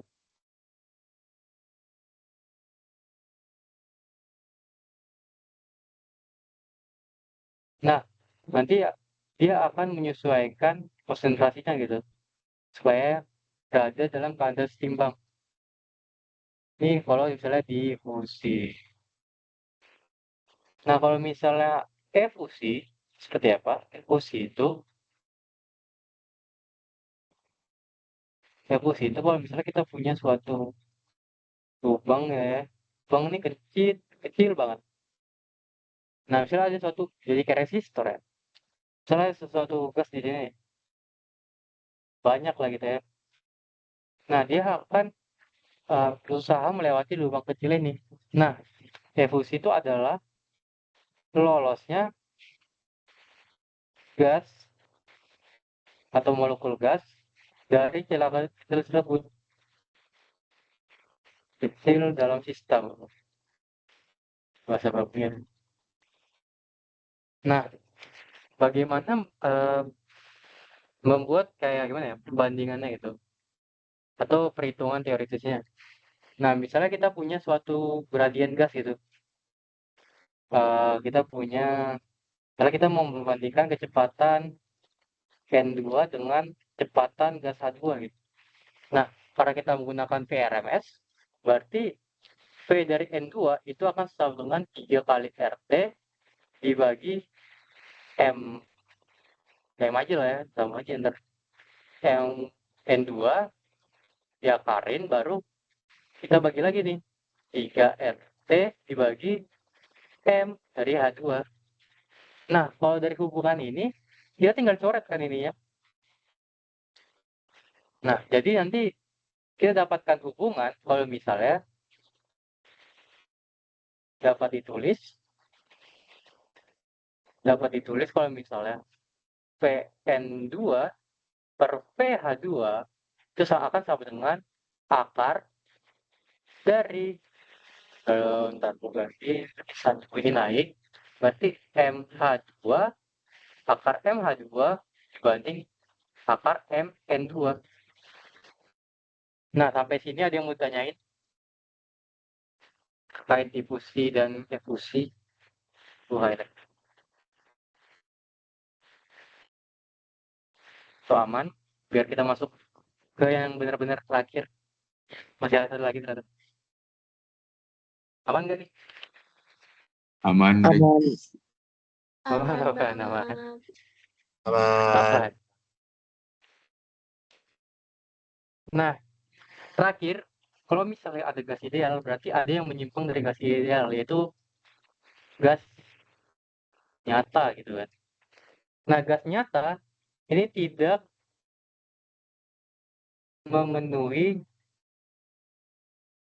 [SPEAKER 1] Nah, nanti dia akan menyesuaikan konsentrasinya gitu, supaya berada dalam keadaan seimbang. Ini kalau misalnya difusi. Nah, kalau misalnya efusi, seperti apa? Efusi itu kalau misalnya kita punya suatu lubang ya, lubang ini kecil, kecil banget. Nah, misalnya ada suatu, jadi kayak resistor ya. Misalnya sesuatu gas di sini, banyak lah gitu ya. Nah, dia akan berusaha melewati lubang kecil ini. Nah, efusi itu adalah lolosnya gas atau molekul gas dari celah kecil tersebut, kecil dalam sistem bahasa bakunya. Nah, bagaimana membuat kayak gimana ya perbandingannya gitu atau perhitungan teoritisnya. Nah, misalnya kita punya suatu gradien gas gitu. Kita punya, kalau kita mau membandingkan kecepatan N2 dengan kecepatan gas H2 gitu. Nah, karena kita menggunakan VRMS, berarti V dari N2 itu akan sama dengan 3 kali RT dibagi M. M aja lah ya, sama aja ntar. M N2 ya Karin, baru kita bagi lagi nih. 3 RT dibagi M dari H2. Nah, kalau dari hubungan ini, dia tinggal coret kan ininya. Nah, jadi nanti kita dapatkan hubungan kalau misalnya dapat ditulis kalau misalnya Pn2 per pH2 itu akan sama dengan akar dari ntar berarti satu ini naik, berarti MH2 akar MH2 dibanding akar MN2. Nah, sampai sini ada yang mau tanyain terkait difusi dan efusi? Bukan, so aman. Biar kita masuk ke yang benar-benar terakhir. Masih ada satu lagi ternyata. Aman gak nih?
[SPEAKER 2] Aman deh.
[SPEAKER 3] Aman.
[SPEAKER 1] Oh,
[SPEAKER 4] Aman
[SPEAKER 1] kan aman.
[SPEAKER 4] banget.
[SPEAKER 1] Aman. Nah, terakhir, kalau misalnya ada gas ideal, berarti ada yang menyimpang dari gas ideal, yaitu gas nyata gitu kan. Nah, gas nyata ini tidak memenuhi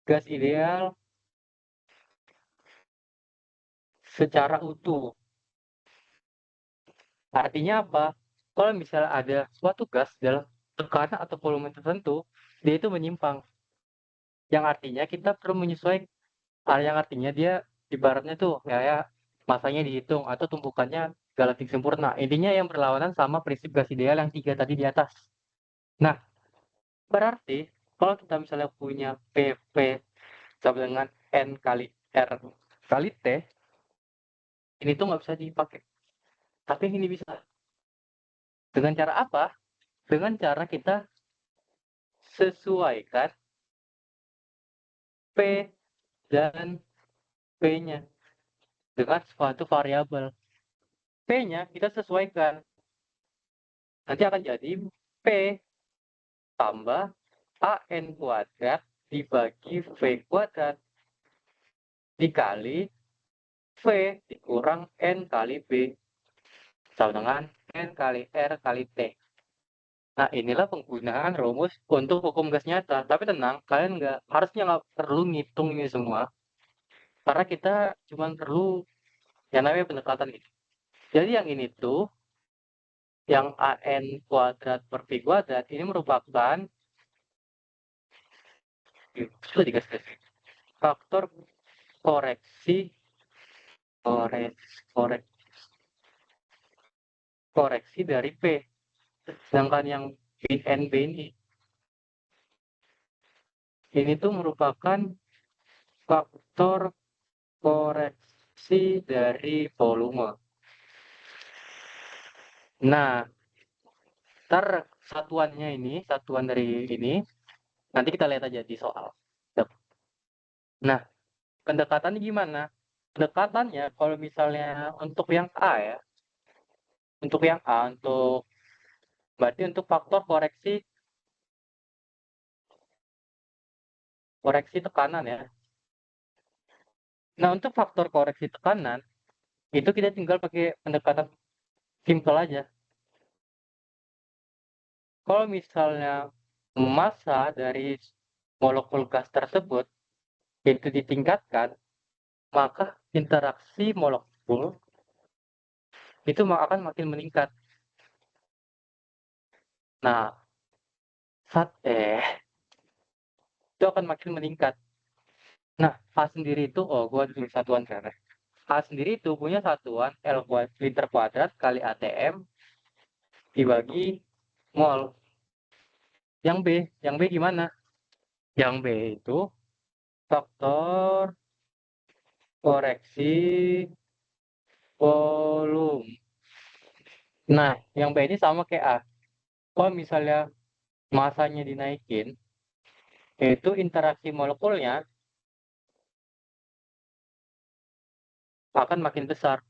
[SPEAKER 1] gas ideal secara utuh. Artinya apa? Kalau misalnya ada suatu gas dalam tekanan atau volume tertentu, dia itu menyimpang. Yang artinya kita perlu menyesuaikan, yang artinya dia ibaratnya tuh kayak masanya dihitung atau tumpukannya galaktik sempurna. Intinya yang berlawanan sama prinsip gas ideal yang 3 tadi di atas. Nah, berarti kalau kita misalnya punya PP sama dengan N kali R kali T, ini tuh nggak bisa dipakai. Tapi ini bisa. Dengan cara apa? Dengan cara kita sesuaikan P dan P-nya dengan suatu variabel. P-nya kita sesuaikan. Nanti akan jadi P tambah AN kuadrat dibagi V kuadrat dikali V dikurang N kali B sama dengan N kali R kali T. Nah, inilah penggunaan rumus untuk hukum gas nyata. Tapi tenang, kalian nggak perlu ngitung ini semua. Karena kita cuma perlu yang namanya pendekatan itu. Jadi yang ini tuh, yang AN kuadrat per V kuadrat, ini merupakan sudah dikasih faktor koreksi korek, koreksi dari P. Sedangkan yang BNB ini tuh merupakan faktor koreksi dari volume. Nah, ntar satuan dari ini, nanti kita lihat aja di soal. Nah, pendekatannya gimana? Pendekatannya kalau misalnya untuk yang A ya, berarti untuk faktor koreksi tekanan ya. Nah, untuk faktor koreksi tekanan, itu kita tinggal pakai pendekatan simpel aja. Kalau misalnya massa dari molekul gas tersebut itu ditingkatkan, maka interaksi molekul itu akan makin meningkat. Nah, saat itu akan makin meningkat. Nah, A sendiri itu, gua tulis satuan karena A sendiri itu punya satuan L liter kuadrat kali ATM dibagi mol. Yang B gimana? Yang B itu faktor koreksi volume. Nah, yang B ini sama kayak A. Kalau misalnya masanya dinaikin, itu interaksi molekulnya akan makin besar.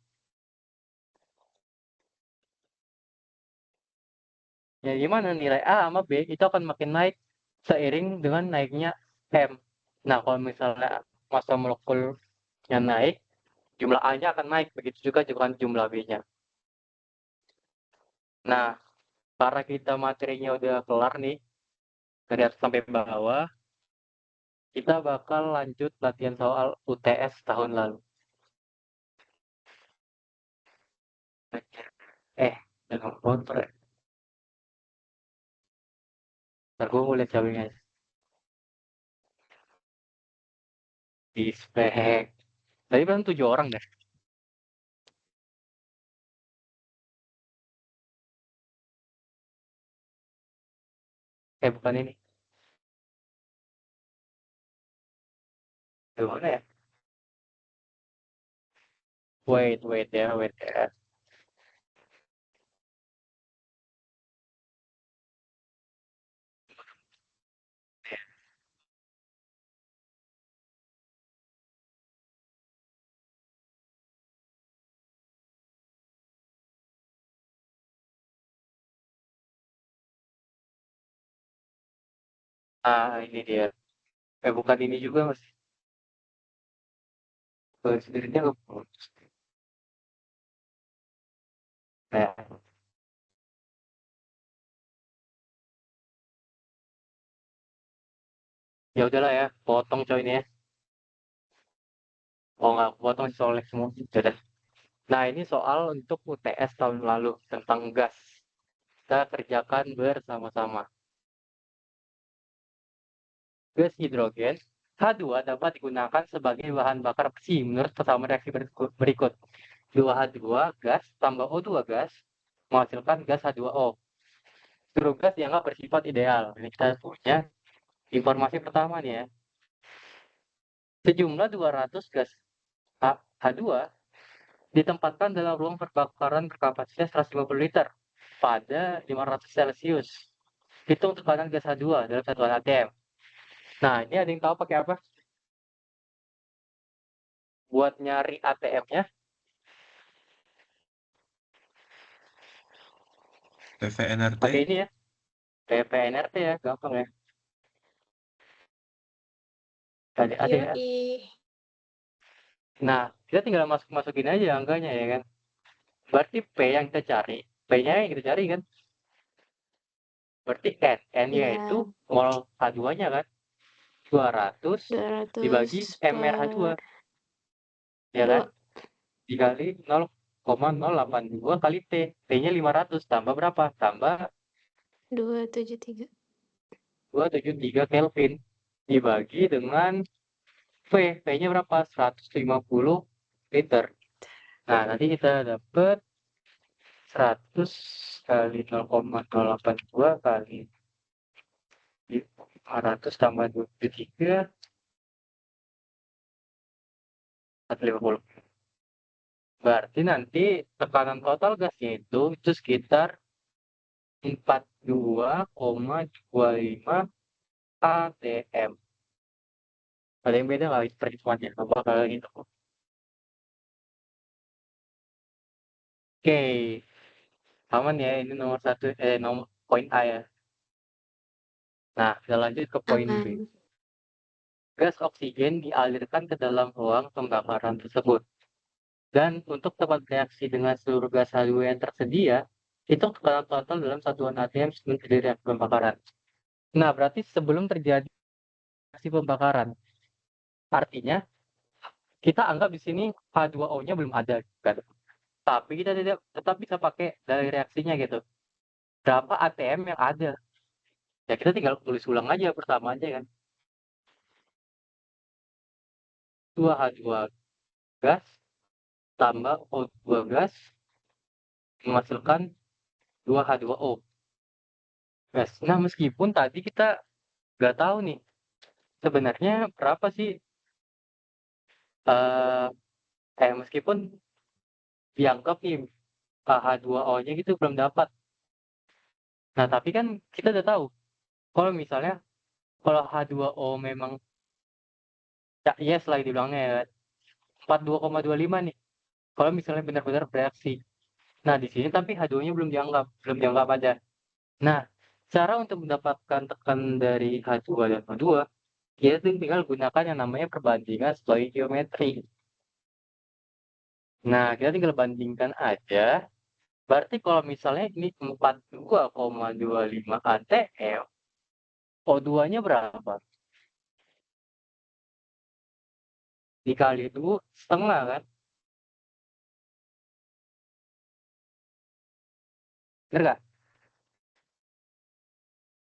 [SPEAKER 1] Ya gimana nilai A sama B itu akan makin naik seiring dengan naiknya M. Nah, kalau misalnya massa molekulnya naik, jumlah A-nya akan naik. Begitu juga dengan jumlah B-nya. Nah, karena kita materinya udah kelar nih, dari atas sampai bawah, kita bakal lanjut latihan soal UTS tahun lalu. Jangan kotor ya. Ntar gue mau lihat ceweknya. Di spek. Tadi kan 7 orang deh. Bukan ini. Gimana ya? Wait ya. Nah, ini dia. Bukan ini juga, Mas. Sendirinya nggak. Nah, ya udahlah ya, potong coy ini ya. Oh nggak potong sih soalnya semua. Ya udah. Nah, ini soal untuk UTS tahun lalu tentang gas. Kita kerjakan bersama-sama. Gas hidrogen H2 dapat digunakan sebagai bahan bakar besi menurut pertama reaksi berikut. 2H2 gas tambah O2 gas menghasilkan gas H2O. Seluruh gas dianggap bersifat ideal. Ini kita punya informasi pertama nih ya. Sejumlah 200 gas H2 ditempatkan dalam ruang perbakaran berkapasitas 150 liter pada 500 Celcius. Hitung tekanan gas H2 dalam satuan atm. Nah, ini ada yang tahu pakai apa? Buat nyari ATM-nya,
[SPEAKER 2] PVNRT.
[SPEAKER 1] pakai ini ya. PNRT ya, gampang ya. Ada ya.
[SPEAKER 4] Yoi.
[SPEAKER 1] Nah, kita tinggal masukin aja angkanya ya kan. Berarti P yang kita cari, P-nya yang kita cari kan. Berarti N-nya
[SPEAKER 4] Iya.
[SPEAKER 1] itu mol H2-nya kan. 200 dibagi
[SPEAKER 4] 200
[SPEAKER 1] MR-H2.
[SPEAKER 4] per
[SPEAKER 1] Ya kan?
[SPEAKER 4] 2.
[SPEAKER 1] Dikali 0,082 kali T. T-nya 500 tambah berapa? Tambah
[SPEAKER 4] 273.
[SPEAKER 1] 273 Kelvin. Dibagi dengan V. V-nya berapa? 150 liter. Nah, nanti kita dapat 100 kali 0,082 kali 500 tambah 23 450. Berarti nanti tekanan total gasnya itu sekitar 42,25 atm. Ada yang beda nggak perhitungannya? Apa kalian itu? Oke, aman ya. Ini nomor satu, nomor poin A ya. Nah, kita lanjut ke poin B.
[SPEAKER 4] Aman.
[SPEAKER 1] Gas oksigen dialirkan ke dalam ruang pembakaran tersebut. Dan untuk tepat reaksi dengan seluruh gas H2 yang tersedia, hitung tekanan total dalam satuan atm sebelum terjadi reaksi pembakaran. Nah, berarti sebelum terjadi reaksi pembakaran, artinya kita anggap di sini H2O-nya belum ada, kan? Tapi kita tetap bisa pakai dari reaksinya gitu. Berapa ATM yang ada? Ya kita tinggal tulis ulang aja pertama aja kan. 2H2 gas tambah O2 gas menghasilkan 2H2O gas. Nah, meskipun tadi kita nggak tahu nih sebenarnya berapa sih eh meskipun dianggap nih H2O-nya gitu belum dapat. Nah, tapi kan kita udah tahu kalau misalnya kalau H2O memang ya yes lah dibilangnya ya 42,25 nih. Kalau misalnya benar-benar bereaksi. Nah, di sini tapi H2-nya belum dianggap ada. Nah, cara untuk mendapatkan tekan dari H2 dan O2 kita tinggal gunakan yang namanya perbandingan stoikiometri. Nah, kita tinggal bandingkan aja. Berarti kalau misalnya ini 42,25 atm, O2-nya berapa? Dikali 2,5 kan? Bener nggak?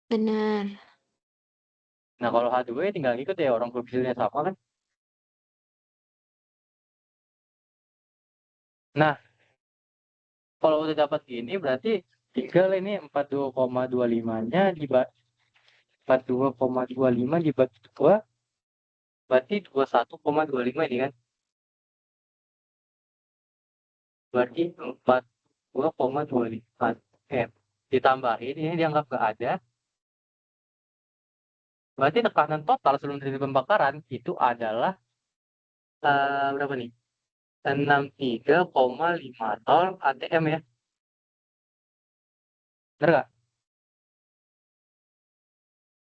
[SPEAKER 4] Benar.
[SPEAKER 1] Nah, kalau H2 ya tinggal ikut ya orang koefisiennya sama kan? Nah, kalau udah dapat gini berarti tinggal ini 42,25-nya dibagi 42,25 dibagi 2 berarti 21,25 ini kan? Berarti 42,25 ditambahin ini dianggap nggak ada. Berarti tekanan total sebelum terjadi pembakaran itu adalah berapa nih? 63,50 atm ya. Bener nggak?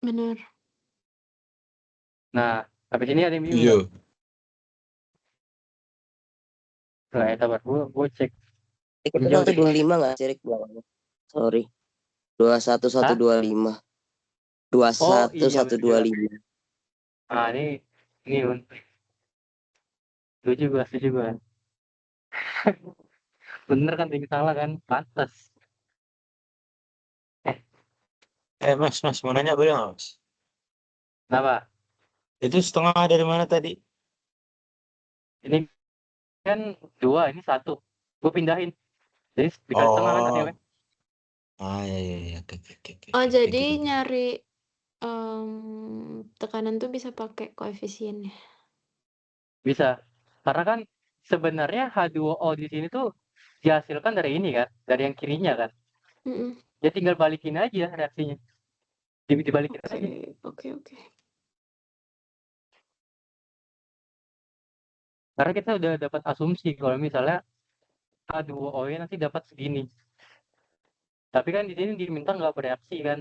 [SPEAKER 4] Benar.
[SPEAKER 1] Nah, habis ini ada yang bingung
[SPEAKER 2] Iya.
[SPEAKER 1] nggak? Nah, ya sabar, gue cek
[SPEAKER 3] Kita
[SPEAKER 1] jauh deh.
[SPEAKER 3] 125 nggak sih, Rik, belakangnya? Sorry. 21
[SPEAKER 1] Hah?
[SPEAKER 3] 125. 21
[SPEAKER 1] Oh iya bener juga.
[SPEAKER 3] 125.
[SPEAKER 1] Nah, ini setuju gue. Bener kan, tinggi salah kan? Pantas. Eh,
[SPEAKER 5] Mas, mau nanya boleh nggak, Mas?
[SPEAKER 1] kenapa?
[SPEAKER 5] Itu setengah dari mana tadi?
[SPEAKER 1] Ini kan 2, ini 1. Gue pindahin. Jadi dikali setengah kan ATW.
[SPEAKER 5] Oh, ya. Oke.
[SPEAKER 4] Oh,
[SPEAKER 5] Thank
[SPEAKER 4] jadi
[SPEAKER 5] you.
[SPEAKER 4] nyari tekanan tuh bisa pakai koefisiennya.
[SPEAKER 1] Bisa. Karena kan sebenarnya H2O di sini tuh dihasilkan dari ini kan, dari yang kirinya kan.
[SPEAKER 4] Mm-mm.
[SPEAKER 1] Ya tinggal balikin aja reaksinya. Dibalikin aja.
[SPEAKER 4] Oke.
[SPEAKER 1] Karena kita udah dapat asumsi kalau misalnya H2O-nya nanti dapat segini. Tapi kan di sini diminta nggak bereaksi kan.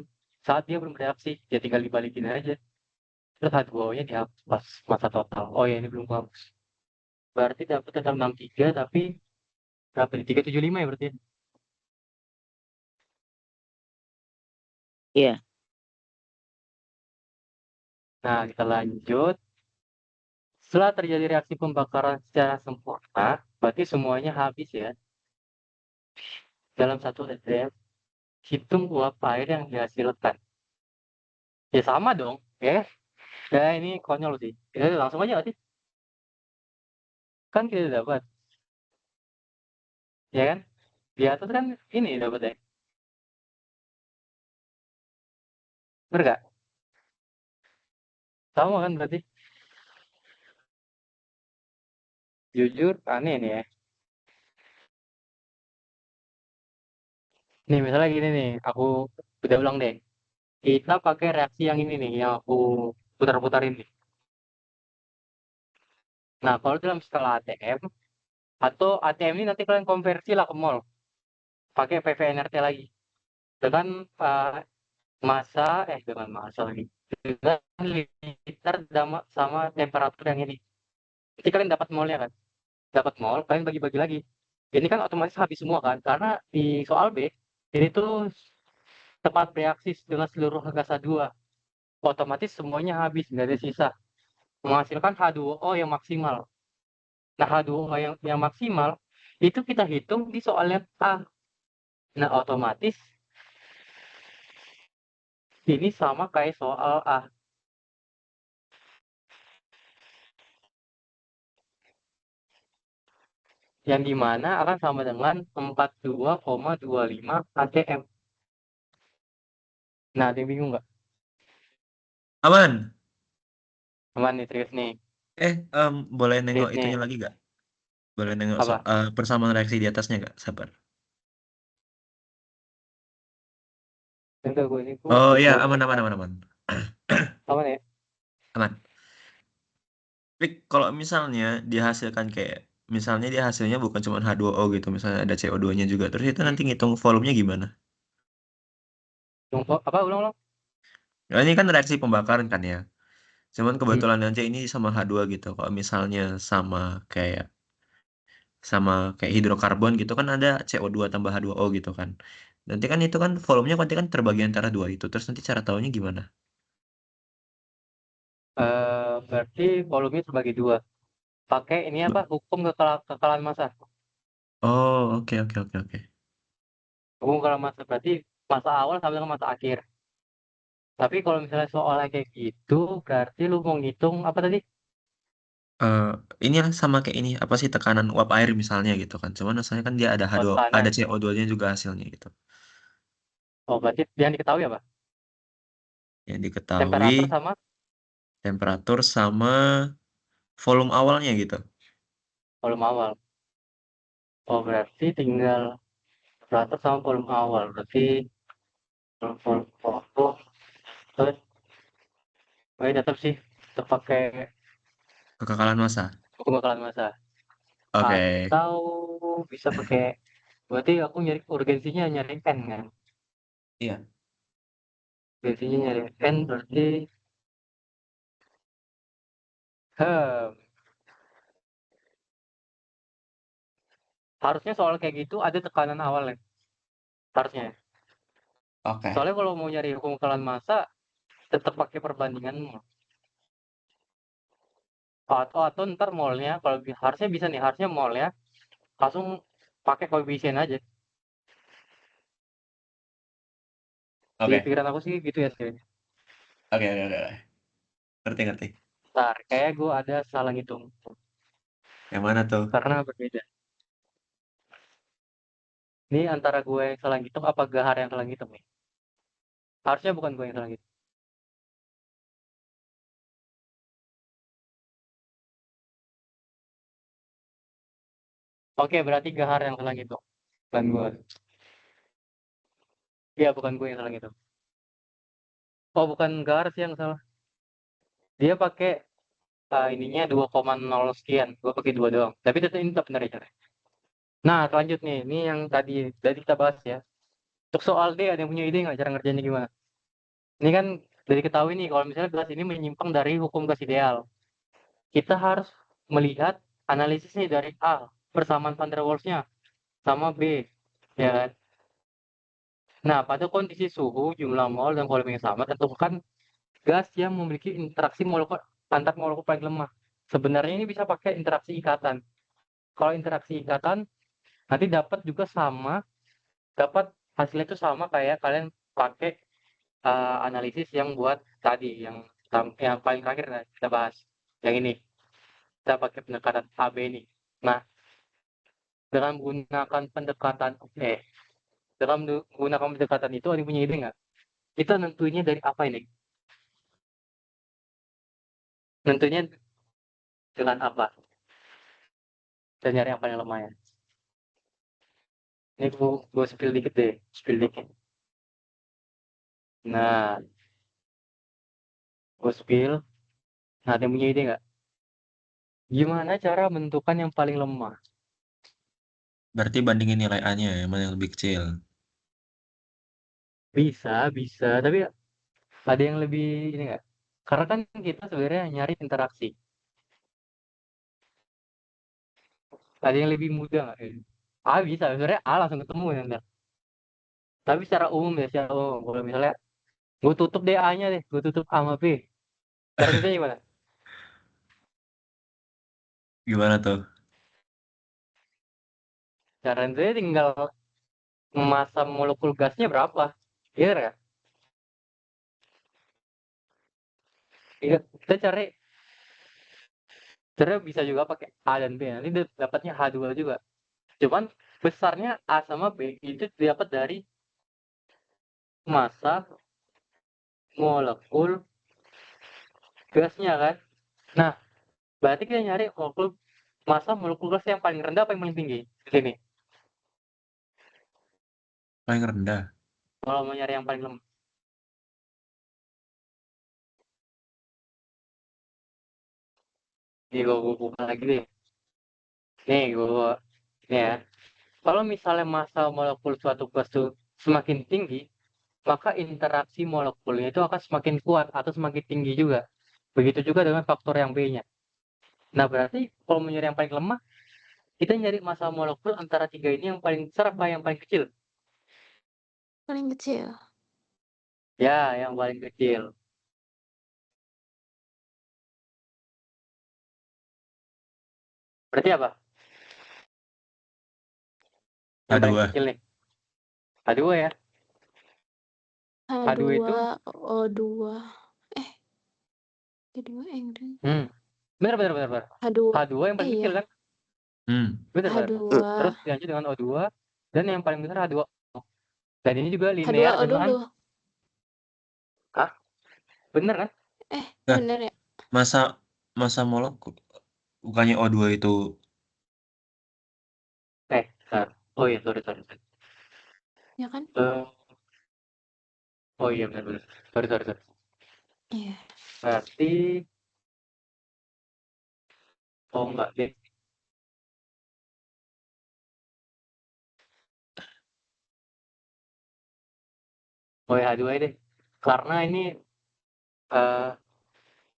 [SPEAKER 1] Saat dia belum bereaksi, ya tinggal dibalikin aja. Terus H2O-nya dihapus pas masa total. Oh ya, ini belum hapus. Berarti dapat tetap 63, tapi berapa nih? 375 ya berarti.
[SPEAKER 3] Iya.
[SPEAKER 1] Nah, kita lanjut. Setelah terjadi reaksi pembakaran secara sempurna, berarti semuanya habis ya. Dalam satu SDM, hitung uap air yang dihasilkan. Ya sama dong, ya. Ya ini konyol sih. Ya langsung aja nggak sih? Kan kita dapat, ya kan? Di atas kan ini dapat ya. Bener nggak? Sama kan berarti? Jujur aneh nih ya. Nih misalnya gini nih, aku udah ulang deh. Kita pakai reaksi yang ini nih, yang aku putar-putarin nih. Nah, kalau dalam skala ATM, atau ATM ini nanti kalian konversi lah ke mol. Pakai PVNRT lagi. Dengan massa, dengan massa lagi. Dengan liter sama temperatur yang ini. Jadi kalian dapat molnya kan? Dapat mol, kalian bagi-bagi lagi. Ini kan otomatis habis semua kan? Karena di soal B, ini tuh tempat bereaksi dengan seluruh gas H2. Otomatis semuanya habis, nggak ada sisa. Menghasilkan H2O yang maksimal. Nah, H2O yang maksimal, itu kita hitung di soalnya A. Nah, otomatis ini sama kayak soal A. Yang dimana akan sama dengan 42,25 ATM. Nah, ada yang bingung nggak?
[SPEAKER 2] Aman.
[SPEAKER 1] Aman nih, serius nih.
[SPEAKER 2] Boleh nengok
[SPEAKER 1] Serius nih.
[SPEAKER 2] itunya lagi gak? Boleh nengok
[SPEAKER 1] Apa?
[SPEAKER 2] persamaan reaksi di atasnya gak? Sabar.
[SPEAKER 1] Bentar, gue ini
[SPEAKER 2] Oh iya,
[SPEAKER 1] gue
[SPEAKER 2] aman.
[SPEAKER 1] aman ya?
[SPEAKER 2] Aman. Tapi kalau misalnya dihasilkan kayak, misalnya dia hasilnya bukan cuma H2O gitu, misalnya ada CO2-nya juga, terus itu nanti ngitung volumenya gimana?
[SPEAKER 1] Apa ulang-ulang?
[SPEAKER 2] Nah, ini kan reaksi pembakaran kan ya. Cuman
[SPEAKER 1] Hmm.
[SPEAKER 2] kebetulan aja ini sama H2 gitu. Kalau misalnya kayak sama kayak hidrokarbon gitu kan ada CO2 tambah H2O gitu kan. Nanti kan itu kan volumenya nanti kan terbagi antara dua itu. Terus nanti cara tahunya gimana?
[SPEAKER 1] Berarti volumenya terbagi dua. Pakai ini apa? Hukum kekalahan massa.
[SPEAKER 2] Oh, oke.
[SPEAKER 1] Hukum kekalahan massa berarti masa awal sama dengan masa akhir. Tapi kalau misalnya soalnya kayak gitu, berarti lu mau ngitung apa tadi?
[SPEAKER 2] Eh ini yang sama kayak ini apa sih tekanan uap air misalnya gitu kan. Cuman asalnya kan dia ada
[SPEAKER 1] Oh,
[SPEAKER 2] H2, ada
[SPEAKER 1] tekanan.
[SPEAKER 2] CO2-nya juga hasilnya gitu.
[SPEAKER 1] Oh, berarti yang diketahui apa?
[SPEAKER 2] Yang diketahui
[SPEAKER 1] Temperatur sama
[SPEAKER 2] temperatur sama volume awalnya gitu.
[SPEAKER 1] volume awal. Oh, berarti tinggal temperatur sama volume awal. Berarti volume awal. Terus, tetap sih. Tetap pakai
[SPEAKER 2] Kekekalan massa.
[SPEAKER 1] hukum kekalahan massa.
[SPEAKER 2] Oke.
[SPEAKER 1] Atau bisa pakai, berarti aku nyari urgensinya nyari N kan?
[SPEAKER 2] Iya.
[SPEAKER 1] Urgensinya nyari N berarti Hmm, harusnya soal kayak gitu ada tekanan awalnya. Harusnya.
[SPEAKER 2] Oke.
[SPEAKER 1] Soalnya kalau mau nyari hukum kesalahan massa, tetap pakai perbandingan mol. Atau ntar molnya, kalau harusnya bisa nih, harusnya molnya langsung pakai koefisien aja. Di
[SPEAKER 2] Oke.
[SPEAKER 1] pikiran aku sih gitu ya sih.
[SPEAKER 2] Oke, oke, oke. Ngerti.
[SPEAKER 1] Ntar, kayak gue ada salah ngitung.
[SPEAKER 2] Yang mana tuh?
[SPEAKER 1] Karena berbeda. Ini antara gue yang salah ngitung apa Gahar yang salah ngitung nih? Harusnya bukan gue yang salah ngitung. Oke, berarti Gahar yang salah ngitung. Bukan gue. Iya, bukan gue yang salah ngitung. Oh, bukan Gahar sih yang salah. Dia pakai ininya 2,0 sekian. Gue pakai 2 doang. Tapi tetap benar ya. Nah, lanjut nih. Ini yang tadi kita bahas ya. Untuk soal D, ada yang punya ide nggak cara ngerjainnya gimana? Ini kan dari ketahui nih, kalau misalnya kelas ini menyimpang dari hukum gas ideal. Kita harus melihat analisisnya dari A, persamaan van der Waals-nya, sama B, ya kan? Nah, pada kondisi suhu, jumlah mol, dan volume yang sama, tentukan gas yang memiliki interaksi molekul antar molekul paling lemah. Sebenarnya ini bisa pakai interaksi ikatan. Kalau interaksi ikatan, nanti dapat juga sama, dapat hasilnya itu sama kayak kalian pakai analisis yang buat tadi, yang paling terakhir kita bahas. Yang ini, kita pakai pendekatan AB ini. Nah, dengan menggunakan pendekatan, dengan menggunakan pendekatan itu, ada yang punya ide nggak? Kita nentuinnya dari apa ini? Nentunya dengan apa? Dan nyari yang paling lemah ya. Ini gue spill dikit deh, spill dikit. Nah, gue spill. Nah, ada yang punya ide nggak? Gimana cara menentukan yang paling lemah?
[SPEAKER 2] Berarti bandingin nilai A-nya yang mana yang lebih kecil.
[SPEAKER 1] Bisa, bisa. Tapi ada yang lebih ini nggak? Karena kan kita sebenarnya nyari interaksi. Ada yang lebih mudah nggak? A bisa, sebenarnya A langsung ketemu ya. Ntar. Tapi secara umum ya, secara umum. Kalau misalnya gue tutup deh A-nya deh, gue tutup A sama B. Cara kerjanya gimana?
[SPEAKER 2] Gimana tuh?
[SPEAKER 1] Cara kerjanya tinggal massa molekul gasnya berapa? Iya nggak? Iya, kita cari sebenarnya bisa juga pakai A dan B. Nanti dapatnya H2 juga. Cuman besarnya A sama B itu dapat dari massa molekul gasnya kan. Nah, berarti kita nyari massa molekul gas yang paling rendah apa yang paling tinggi di sini.
[SPEAKER 2] Paling rendah.
[SPEAKER 1] Kalau mau nyari yang paling lemah. Nih gue buka lagi deh. Nih ini ya. Kalau misalnya massa molekul suatu gas itu semakin tinggi, maka interaksi molekulnya itu akan semakin kuat atau semakin tinggi juga. Begitu juga dengan faktor yang B-nya. Nah, berarti kalau mau nyari yang paling lemah, kita nyari massa molekul antara tiga ini yang paling besar apa yang paling kecil?
[SPEAKER 4] Paling kecil.
[SPEAKER 1] Ya, yang paling kecil. Berarti apa? Yang paling
[SPEAKER 2] A2.
[SPEAKER 1] kecil nih. H2 ya. H2 itu
[SPEAKER 4] H2O2. Eh, H2 enggak.
[SPEAKER 1] benar.
[SPEAKER 4] H2.
[SPEAKER 1] H2 yang paling kecil
[SPEAKER 4] Iya.
[SPEAKER 1] kan?
[SPEAKER 2] Hmm.
[SPEAKER 1] Benar.
[SPEAKER 4] H2.
[SPEAKER 1] Terus dilanjut dengan O2 dan yang paling besar H2O. Dan ini juga linear
[SPEAKER 4] H2O
[SPEAKER 1] dengan
[SPEAKER 4] dulu.
[SPEAKER 1] benar kan?
[SPEAKER 2] Nah,
[SPEAKER 4] Bener ya?
[SPEAKER 2] masa molekul bukannya O2 itu
[SPEAKER 1] Bentar. Oh iya, sorry.
[SPEAKER 4] Ya kan?
[SPEAKER 1] Eh, oh iya benar. Sorry.
[SPEAKER 4] Iya.
[SPEAKER 1] Berarti oh enggak deh. Oh ya H2 deh. Karena ini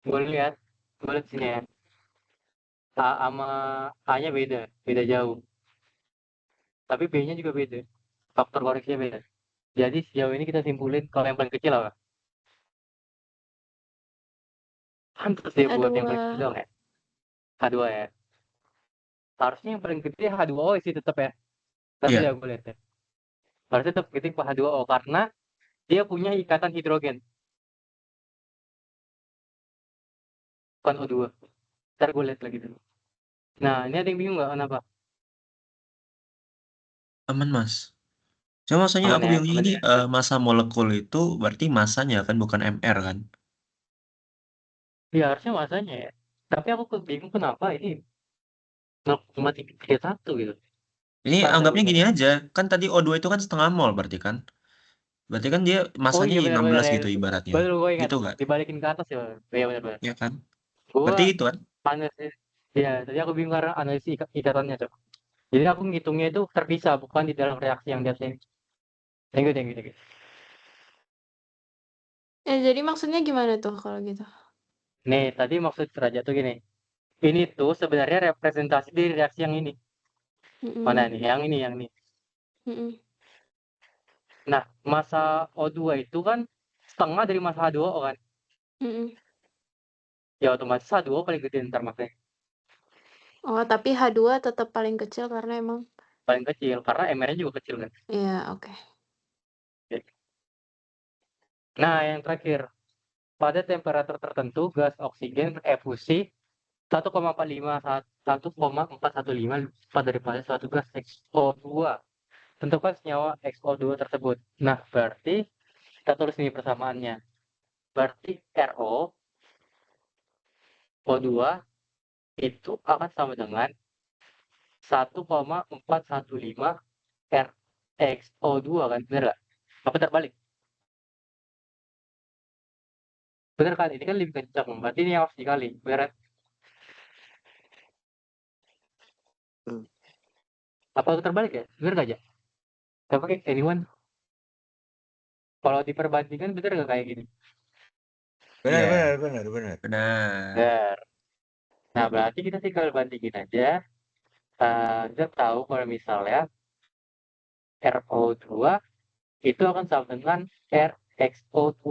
[SPEAKER 1] gue lihat sini ya. A sama A-nya beda jauh. Tapi B-nya juga beda. Faktor koreksinya beda. Jadi sejauh ini kita simpulin kalau yang paling kecil apa? Pantes dia buat yang paling kecil
[SPEAKER 4] H2.
[SPEAKER 1] dong ya. H2 ya. Harusnya yang paling gede H2O sih tetap ya. Tapi
[SPEAKER 2] Iya.
[SPEAKER 1] ya gue lihat ya. Harusnya tetap gede H2O karena dia punya ikatan hidrogen. Bukan O2. Ntar gue lihat lagi dulu. Nah, ini ada yang bingung nggak kenapa?
[SPEAKER 2] Aman, Mas. Cuma maksudnya
[SPEAKER 1] Aman
[SPEAKER 2] aku
[SPEAKER 1] ya,
[SPEAKER 2] bingungnya
[SPEAKER 1] aman
[SPEAKER 2] ini
[SPEAKER 1] ya.
[SPEAKER 2] massa molekul itu berarti massanya kan bukan MR kan?
[SPEAKER 1] Iya harusnya masanya ya. Tapi aku bingung kenapa ini 0,31 gitu.
[SPEAKER 2] Ini
[SPEAKER 1] Ntar gue
[SPEAKER 2] anggapnya gini
[SPEAKER 1] cari.
[SPEAKER 2] aja, kan tadi O2 itu kan setengah mol berarti kan? Berarti kan dia
[SPEAKER 1] Oh
[SPEAKER 2] massanya
[SPEAKER 1] iya benar-benar
[SPEAKER 2] 16
[SPEAKER 1] ya.
[SPEAKER 2] gitu ibaratnya.
[SPEAKER 1] Baru gue ingat.
[SPEAKER 2] Gitu nggak?
[SPEAKER 1] Dibalikin ke atas ya. Iya benar-benar.
[SPEAKER 2] Ya kan?
[SPEAKER 1] Gue
[SPEAKER 2] Berarti itu kan?
[SPEAKER 1] analisis. Ya, tadi aku bingung karena analisis ikatannya coba. Jadi aku ngitungnya itu terpisah, bukan di dalam reaksi yang di atas ini. Thank you.
[SPEAKER 4] Jadi maksudnya gimana tuh kalau gitu?
[SPEAKER 1] Nih, tadi maksud derajat tuh gini. Ini tuh sebenarnya representasi dari reaksi yang ini. Mana
[SPEAKER 4] Mm-mm.
[SPEAKER 1] nih? Yang ini.
[SPEAKER 4] Mm-mm.
[SPEAKER 1] Nah, massa O2 itu kan setengah dari massa H2O kan.
[SPEAKER 4] Mm-mm.
[SPEAKER 1] Ya otomatis H2O paling gede ntar makanya.
[SPEAKER 4] Oh, tapi H2 tetap paling kecil karena emang
[SPEAKER 1] Paling kecil. Karena MR-nya juga kecil kan.
[SPEAKER 4] iya, oke.
[SPEAKER 1] Nah, yang terakhir. Pada temperatur tertentu, gas oksigen berefusi 1,415 lipat daripada suatu gas XO2. Tentukan senyawa XO2 tersebut. Nah, berarti kita tulis ini persamaannya. Berarti RO O2 itu akan sama dengan 1,415 RXO2 kan? Bener nggak? Apa terbalik? Bener kan? Ini kan lebih kencang. Berarti ini harus dikali. Bener?
[SPEAKER 3] Hmm.
[SPEAKER 1] Apa terbalik ya? Bener nggak aja? Coba kayak anyone. Kalau diperbandingkan bener nggak kayak gini?
[SPEAKER 5] Benar,
[SPEAKER 2] Iya.
[SPEAKER 5] benar, benar, benar.
[SPEAKER 2] Benar.
[SPEAKER 1] Bener. Nah, berarti kita tinggal bandingin aja. Kita tahu kalau misalnya RO2 itu akan sama dengan RXO2.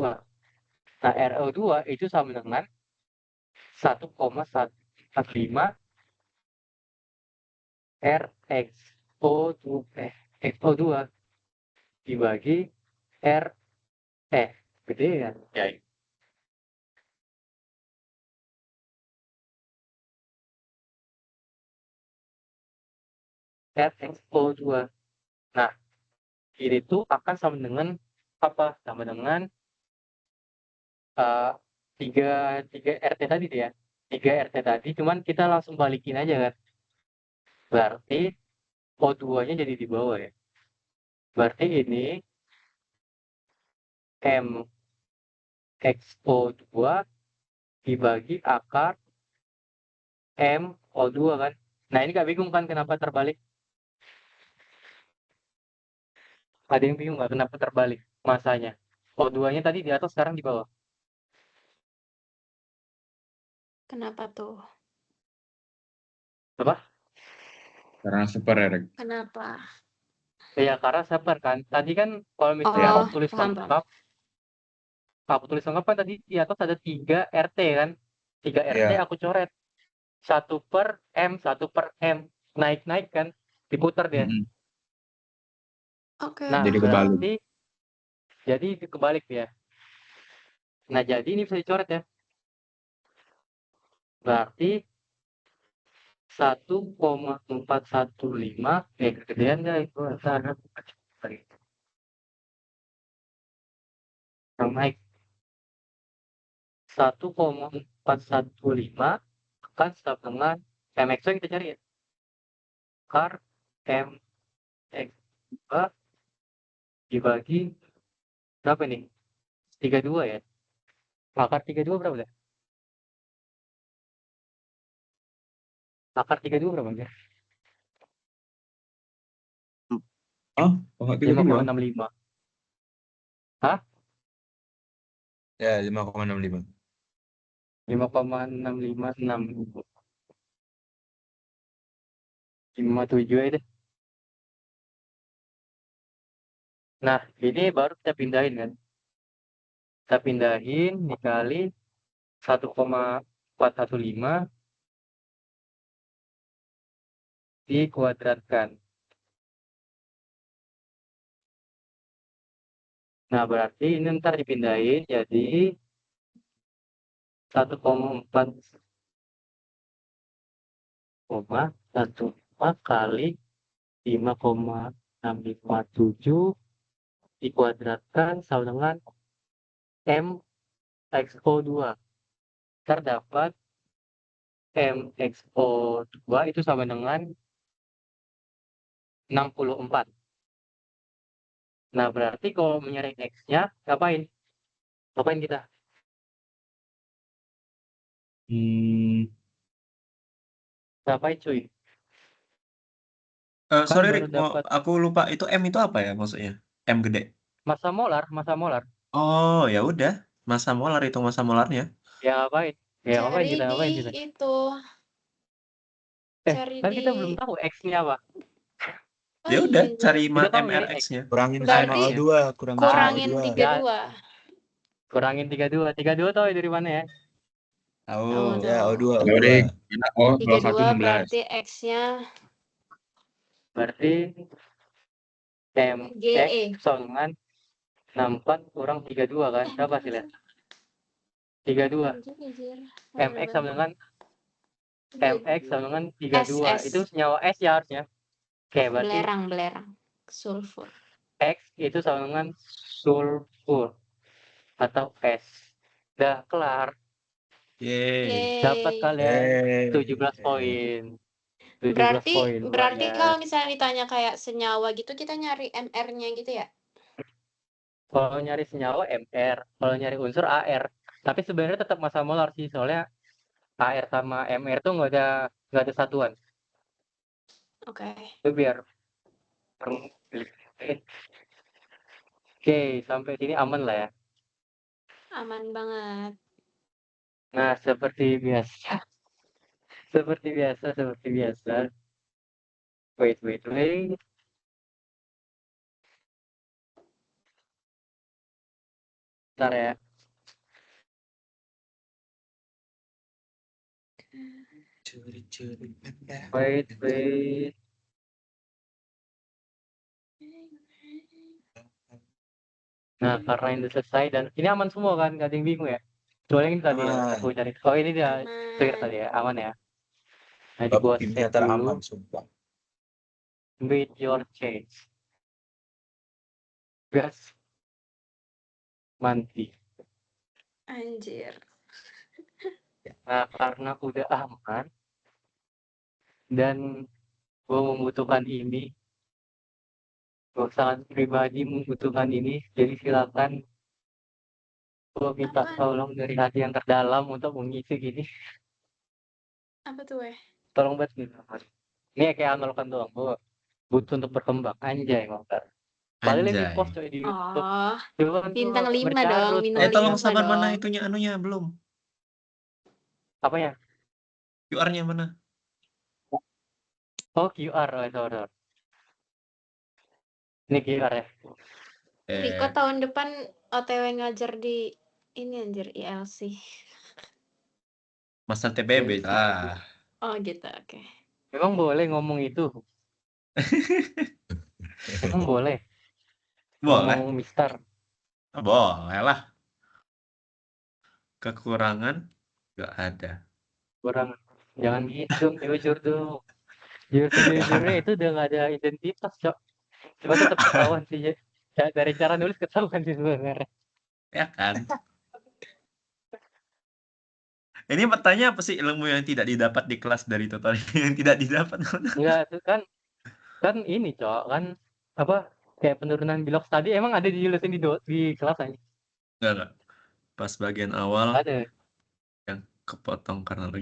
[SPEAKER 1] Nah, RO2 itu sama dengan 1,145 XO2 dibagi R gede ya. Ya, RXO2. Nah, ini tuh akan sama dengan apa? Sama dengan eh, 3 RT tadi tuh ya. 3 RT tadi, cuman kita langsung balikin aja kan. Berarti O2-nya jadi di bawah ya. Berarti ini MXO2 dibagi akar MO2 kan. Nah ini gak bingung kan kenapa terbalik? Ada yang bingung gak kenapa terbalik masanya? O2-nya tadi di atas, sekarang di bawah.
[SPEAKER 4] Kenapa tuh?
[SPEAKER 1] Apa?
[SPEAKER 5] Karena super ya, Rek.
[SPEAKER 4] Kenapa?
[SPEAKER 1] Ya karena sabar kan. Tadi kan kalau misalnya
[SPEAKER 4] Oh,
[SPEAKER 1] aku tulis
[SPEAKER 4] paham.
[SPEAKER 1] lengkap, kan tadi di atas ada 3 RT kan. 3 RT
[SPEAKER 5] Iya.
[SPEAKER 1] aku coret. 1/M. Naik-naik kan. Diputar dia.
[SPEAKER 5] Mm-mm.
[SPEAKER 4] Oke,
[SPEAKER 1] Nah,
[SPEAKER 5] Jadi
[SPEAKER 4] paham.
[SPEAKER 5] kebalik.
[SPEAKER 1] berarti jadi kebalik ya. Nah, jadi ini bisa dicoret ya. Berarti 1,415 kegedean dah itu antara yang naik 1,415 kan sama dengan MX kita cari ya. Kar MX dibagi berapa nih? 32 ya. Akar 32 berapa ya? Akar 32 berapa ya?
[SPEAKER 5] Oh, enggak 32.
[SPEAKER 1] 5,65. Hah?
[SPEAKER 5] Ya, 5,65.
[SPEAKER 1] 5,656. 57 aja deh. Nah, ini baru kita pindahin kan. Kita pindahin dikali 1,415 dikuadratkan. Nah, berarti ini ntar dipindahin jadi 1,4 kali 5,657 dikuadratkan sama dengan M XO2. Terdapat M XO2 itu sama dengan 64. Nah, berarti kalau mencari X-nya, ngapain? Ngapain kita? Ngapain cuy?
[SPEAKER 2] Sorry
[SPEAKER 1] baru
[SPEAKER 2] Rick,
[SPEAKER 1] dapat
[SPEAKER 2] aku lupa itu M itu apa ya maksudnya? M gede.
[SPEAKER 1] massa molar.
[SPEAKER 2] Oh, ya udah. Massa molar, hitung massa molarnya.
[SPEAKER 1] Ya ngapain? Ya ngapain
[SPEAKER 4] Cari
[SPEAKER 1] kita? Ngapain
[SPEAKER 4] di
[SPEAKER 1] kita?
[SPEAKER 4] itu. Cari
[SPEAKER 1] Kan kita
[SPEAKER 4] di
[SPEAKER 1] belum tahu X-nya apa.
[SPEAKER 4] Oh
[SPEAKER 2] Ya udah,
[SPEAKER 4] iya,
[SPEAKER 2] cari
[SPEAKER 1] Kita tahu nyari X.
[SPEAKER 2] MRX-nya.
[SPEAKER 5] Kurangin
[SPEAKER 4] Berarti
[SPEAKER 5] sama O2, kurangin sama
[SPEAKER 4] kurangin
[SPEAKER 5] O2.
[SPEAKER 4] 32.
[SPEAKER 1] Kurangin 32. 32 tahu dari mana ya?
[SPEAKER 2] Tahu.
[SPEAKER 4] Oh,
[SPEAKER 5] Ya, O2,
[SPEAKER 4] no.
[SPEAKER 5] O2.
[SPEAKER 6] Sorry, karena O
[SPEAKER 4] 32
[SPEAKER 6] 21 16.
[SPEAKER 4] berarti X-nya
[SPEAKER 1] Berarti M
[SPEAKER 4] GE.
[SPEAKER 1] X sama dengan 64 kurang 32 kan? Berapa hasilnya? 32.
[SPEAKER 4] Anjir.
[SPEAKER 1] MX sama dengan MX sama dengan 32.
[SPEAKER 4] SS.
[SPEAKER 1] Itu senyawa S ya harusnya. Oke, berarti
[SPEAKER 4] Belerang. Sulfur.
[SPEAKER 1] X itu sama dengan sulfur atau S. Udah kelar.
[SPEAKER 2] Yeay.
[SPEAKER 1] Dapat kalian
[SPEAKER 5] Yeay.
[SPEAKER 1] 17 poin. 17
[SPEAKER 4] Berarti
[SPEAKER 1] poin.
[SPEAKER 4] berarti
[SPEAKER 1] lumayan.
[SPEAKER 4] kalau misalnya ditanya kayak senyawa gitu kita nyari MR-nya gitu ya?
[SPEAKER 1] Kalau nyari senyawa MR, kalau nyari unsur AR. Tapi sebenarnya tetap massa molar sih, soalnya AR sama MR tuh nggak ada satuan.
[SPEAKER 4] Oke.
[SPEAKER 1] Itu biar Oke, sampai sini aman lah ya.
[SPEAKER 4] Aman banget.
[SPEAKER 1] Nah, seperti biasa. Seperti biasa. Wait. Bentar ya. Wait. Nah, karena ini selesai dan ini aman semua kan, nggak ada yang bingung ya. Soalnya ini tadi ya,
[SPEAKER 5] Aman.
[SPEAKER 1] aku cari. Oh, ini dia clear tadi ya, aman ya. Nah, di gua
[SPEAKER 5] Bapak
[SPEAKER 1] save
[SPEAKER 5] pintar
[SPEAKER 1] dulu.
[SPEAKER 5] aman, sumpah.
[SPEAKER 1] With your change. Gas. Mati.
[SPEAKER 4] Anjir.
[SPEAKER 1] Nah, karena udah aman dan gua membutuhkan ini, gua sangat pribadi membutuhkan ini, jadi silakan gua minta
[SPEAKER 4] Apaan?
[SPEAKER 1] tolong dari hati yang terdalam untuk mengisi gini.
[SPEAKER 4] Apa tuh weh?
[SPEAKER 1] Tolong banget gitu. Ini kayak analogkan doang, gua butuh untuk berkembang. Anjay, mantap. Paling di
[SPEAKER 2] Anjay.
[SPEAKER 1] post coy di YouTube.
[SPEAKER 4] Oh,
[SPEAKER 1] Coba tuh
[SPEAKER 4] bintang 5
[SPEAKER 1] bercarut,
[SPEAKER 4] dong, bintang
[SPEAKER 2] Tolong
[SPEAKER 4] 5
[SPEAKER 2] sabar, mana
[SPEAKER 4] dong.
[SPEAKER 2] itunya anunya belum?
[SPEAKER 1] Apanya?
[SPEAKER 2] QR-nya mana?
[SPEAKER 1] Oh, QR. Oh, sorry. Ini QR ya.
[SPEAKER 4] Riko tahun depan OTW ngajar di ini anjir ILC.
[SPEAKER 2] Master TPB.
[SPEAKER 4] Oh gitu, oke.
[SPEAKER 1] Memang boleh ngomong itu. Emang boleh.
[SPEAKER 2] Boleh.
[SPEAKER 1] Ngomong Mister.
[SPEAKER 2] Boleh lah. Kekurangan nggak ada.
[SPEAKER 1] Kurang. Jangan gitu, jujur dong. Jujur-jujurnya itu udah nggak ada identitas, Cok. Cuma tetap ketahuan sih ya. Dari cara nulis ketahuan sih sebenarnya.
[SPEAKER 2] Ya kan? Ini pertanyaan apa sih ilmu yang tidak didapat di kelas dari total yang tidak didapat?
[SPEAKER 1] Enggak, itu kan ini, Cok. Kan apa kayak penurunan bilox tadi emang ada dijelasin di kelas aja.
[SPEAKER 2] Enggak. Pas bagian awal
[SPEAKER 1] Ada.
[SPEAKER 2] yang kepotong karena lagi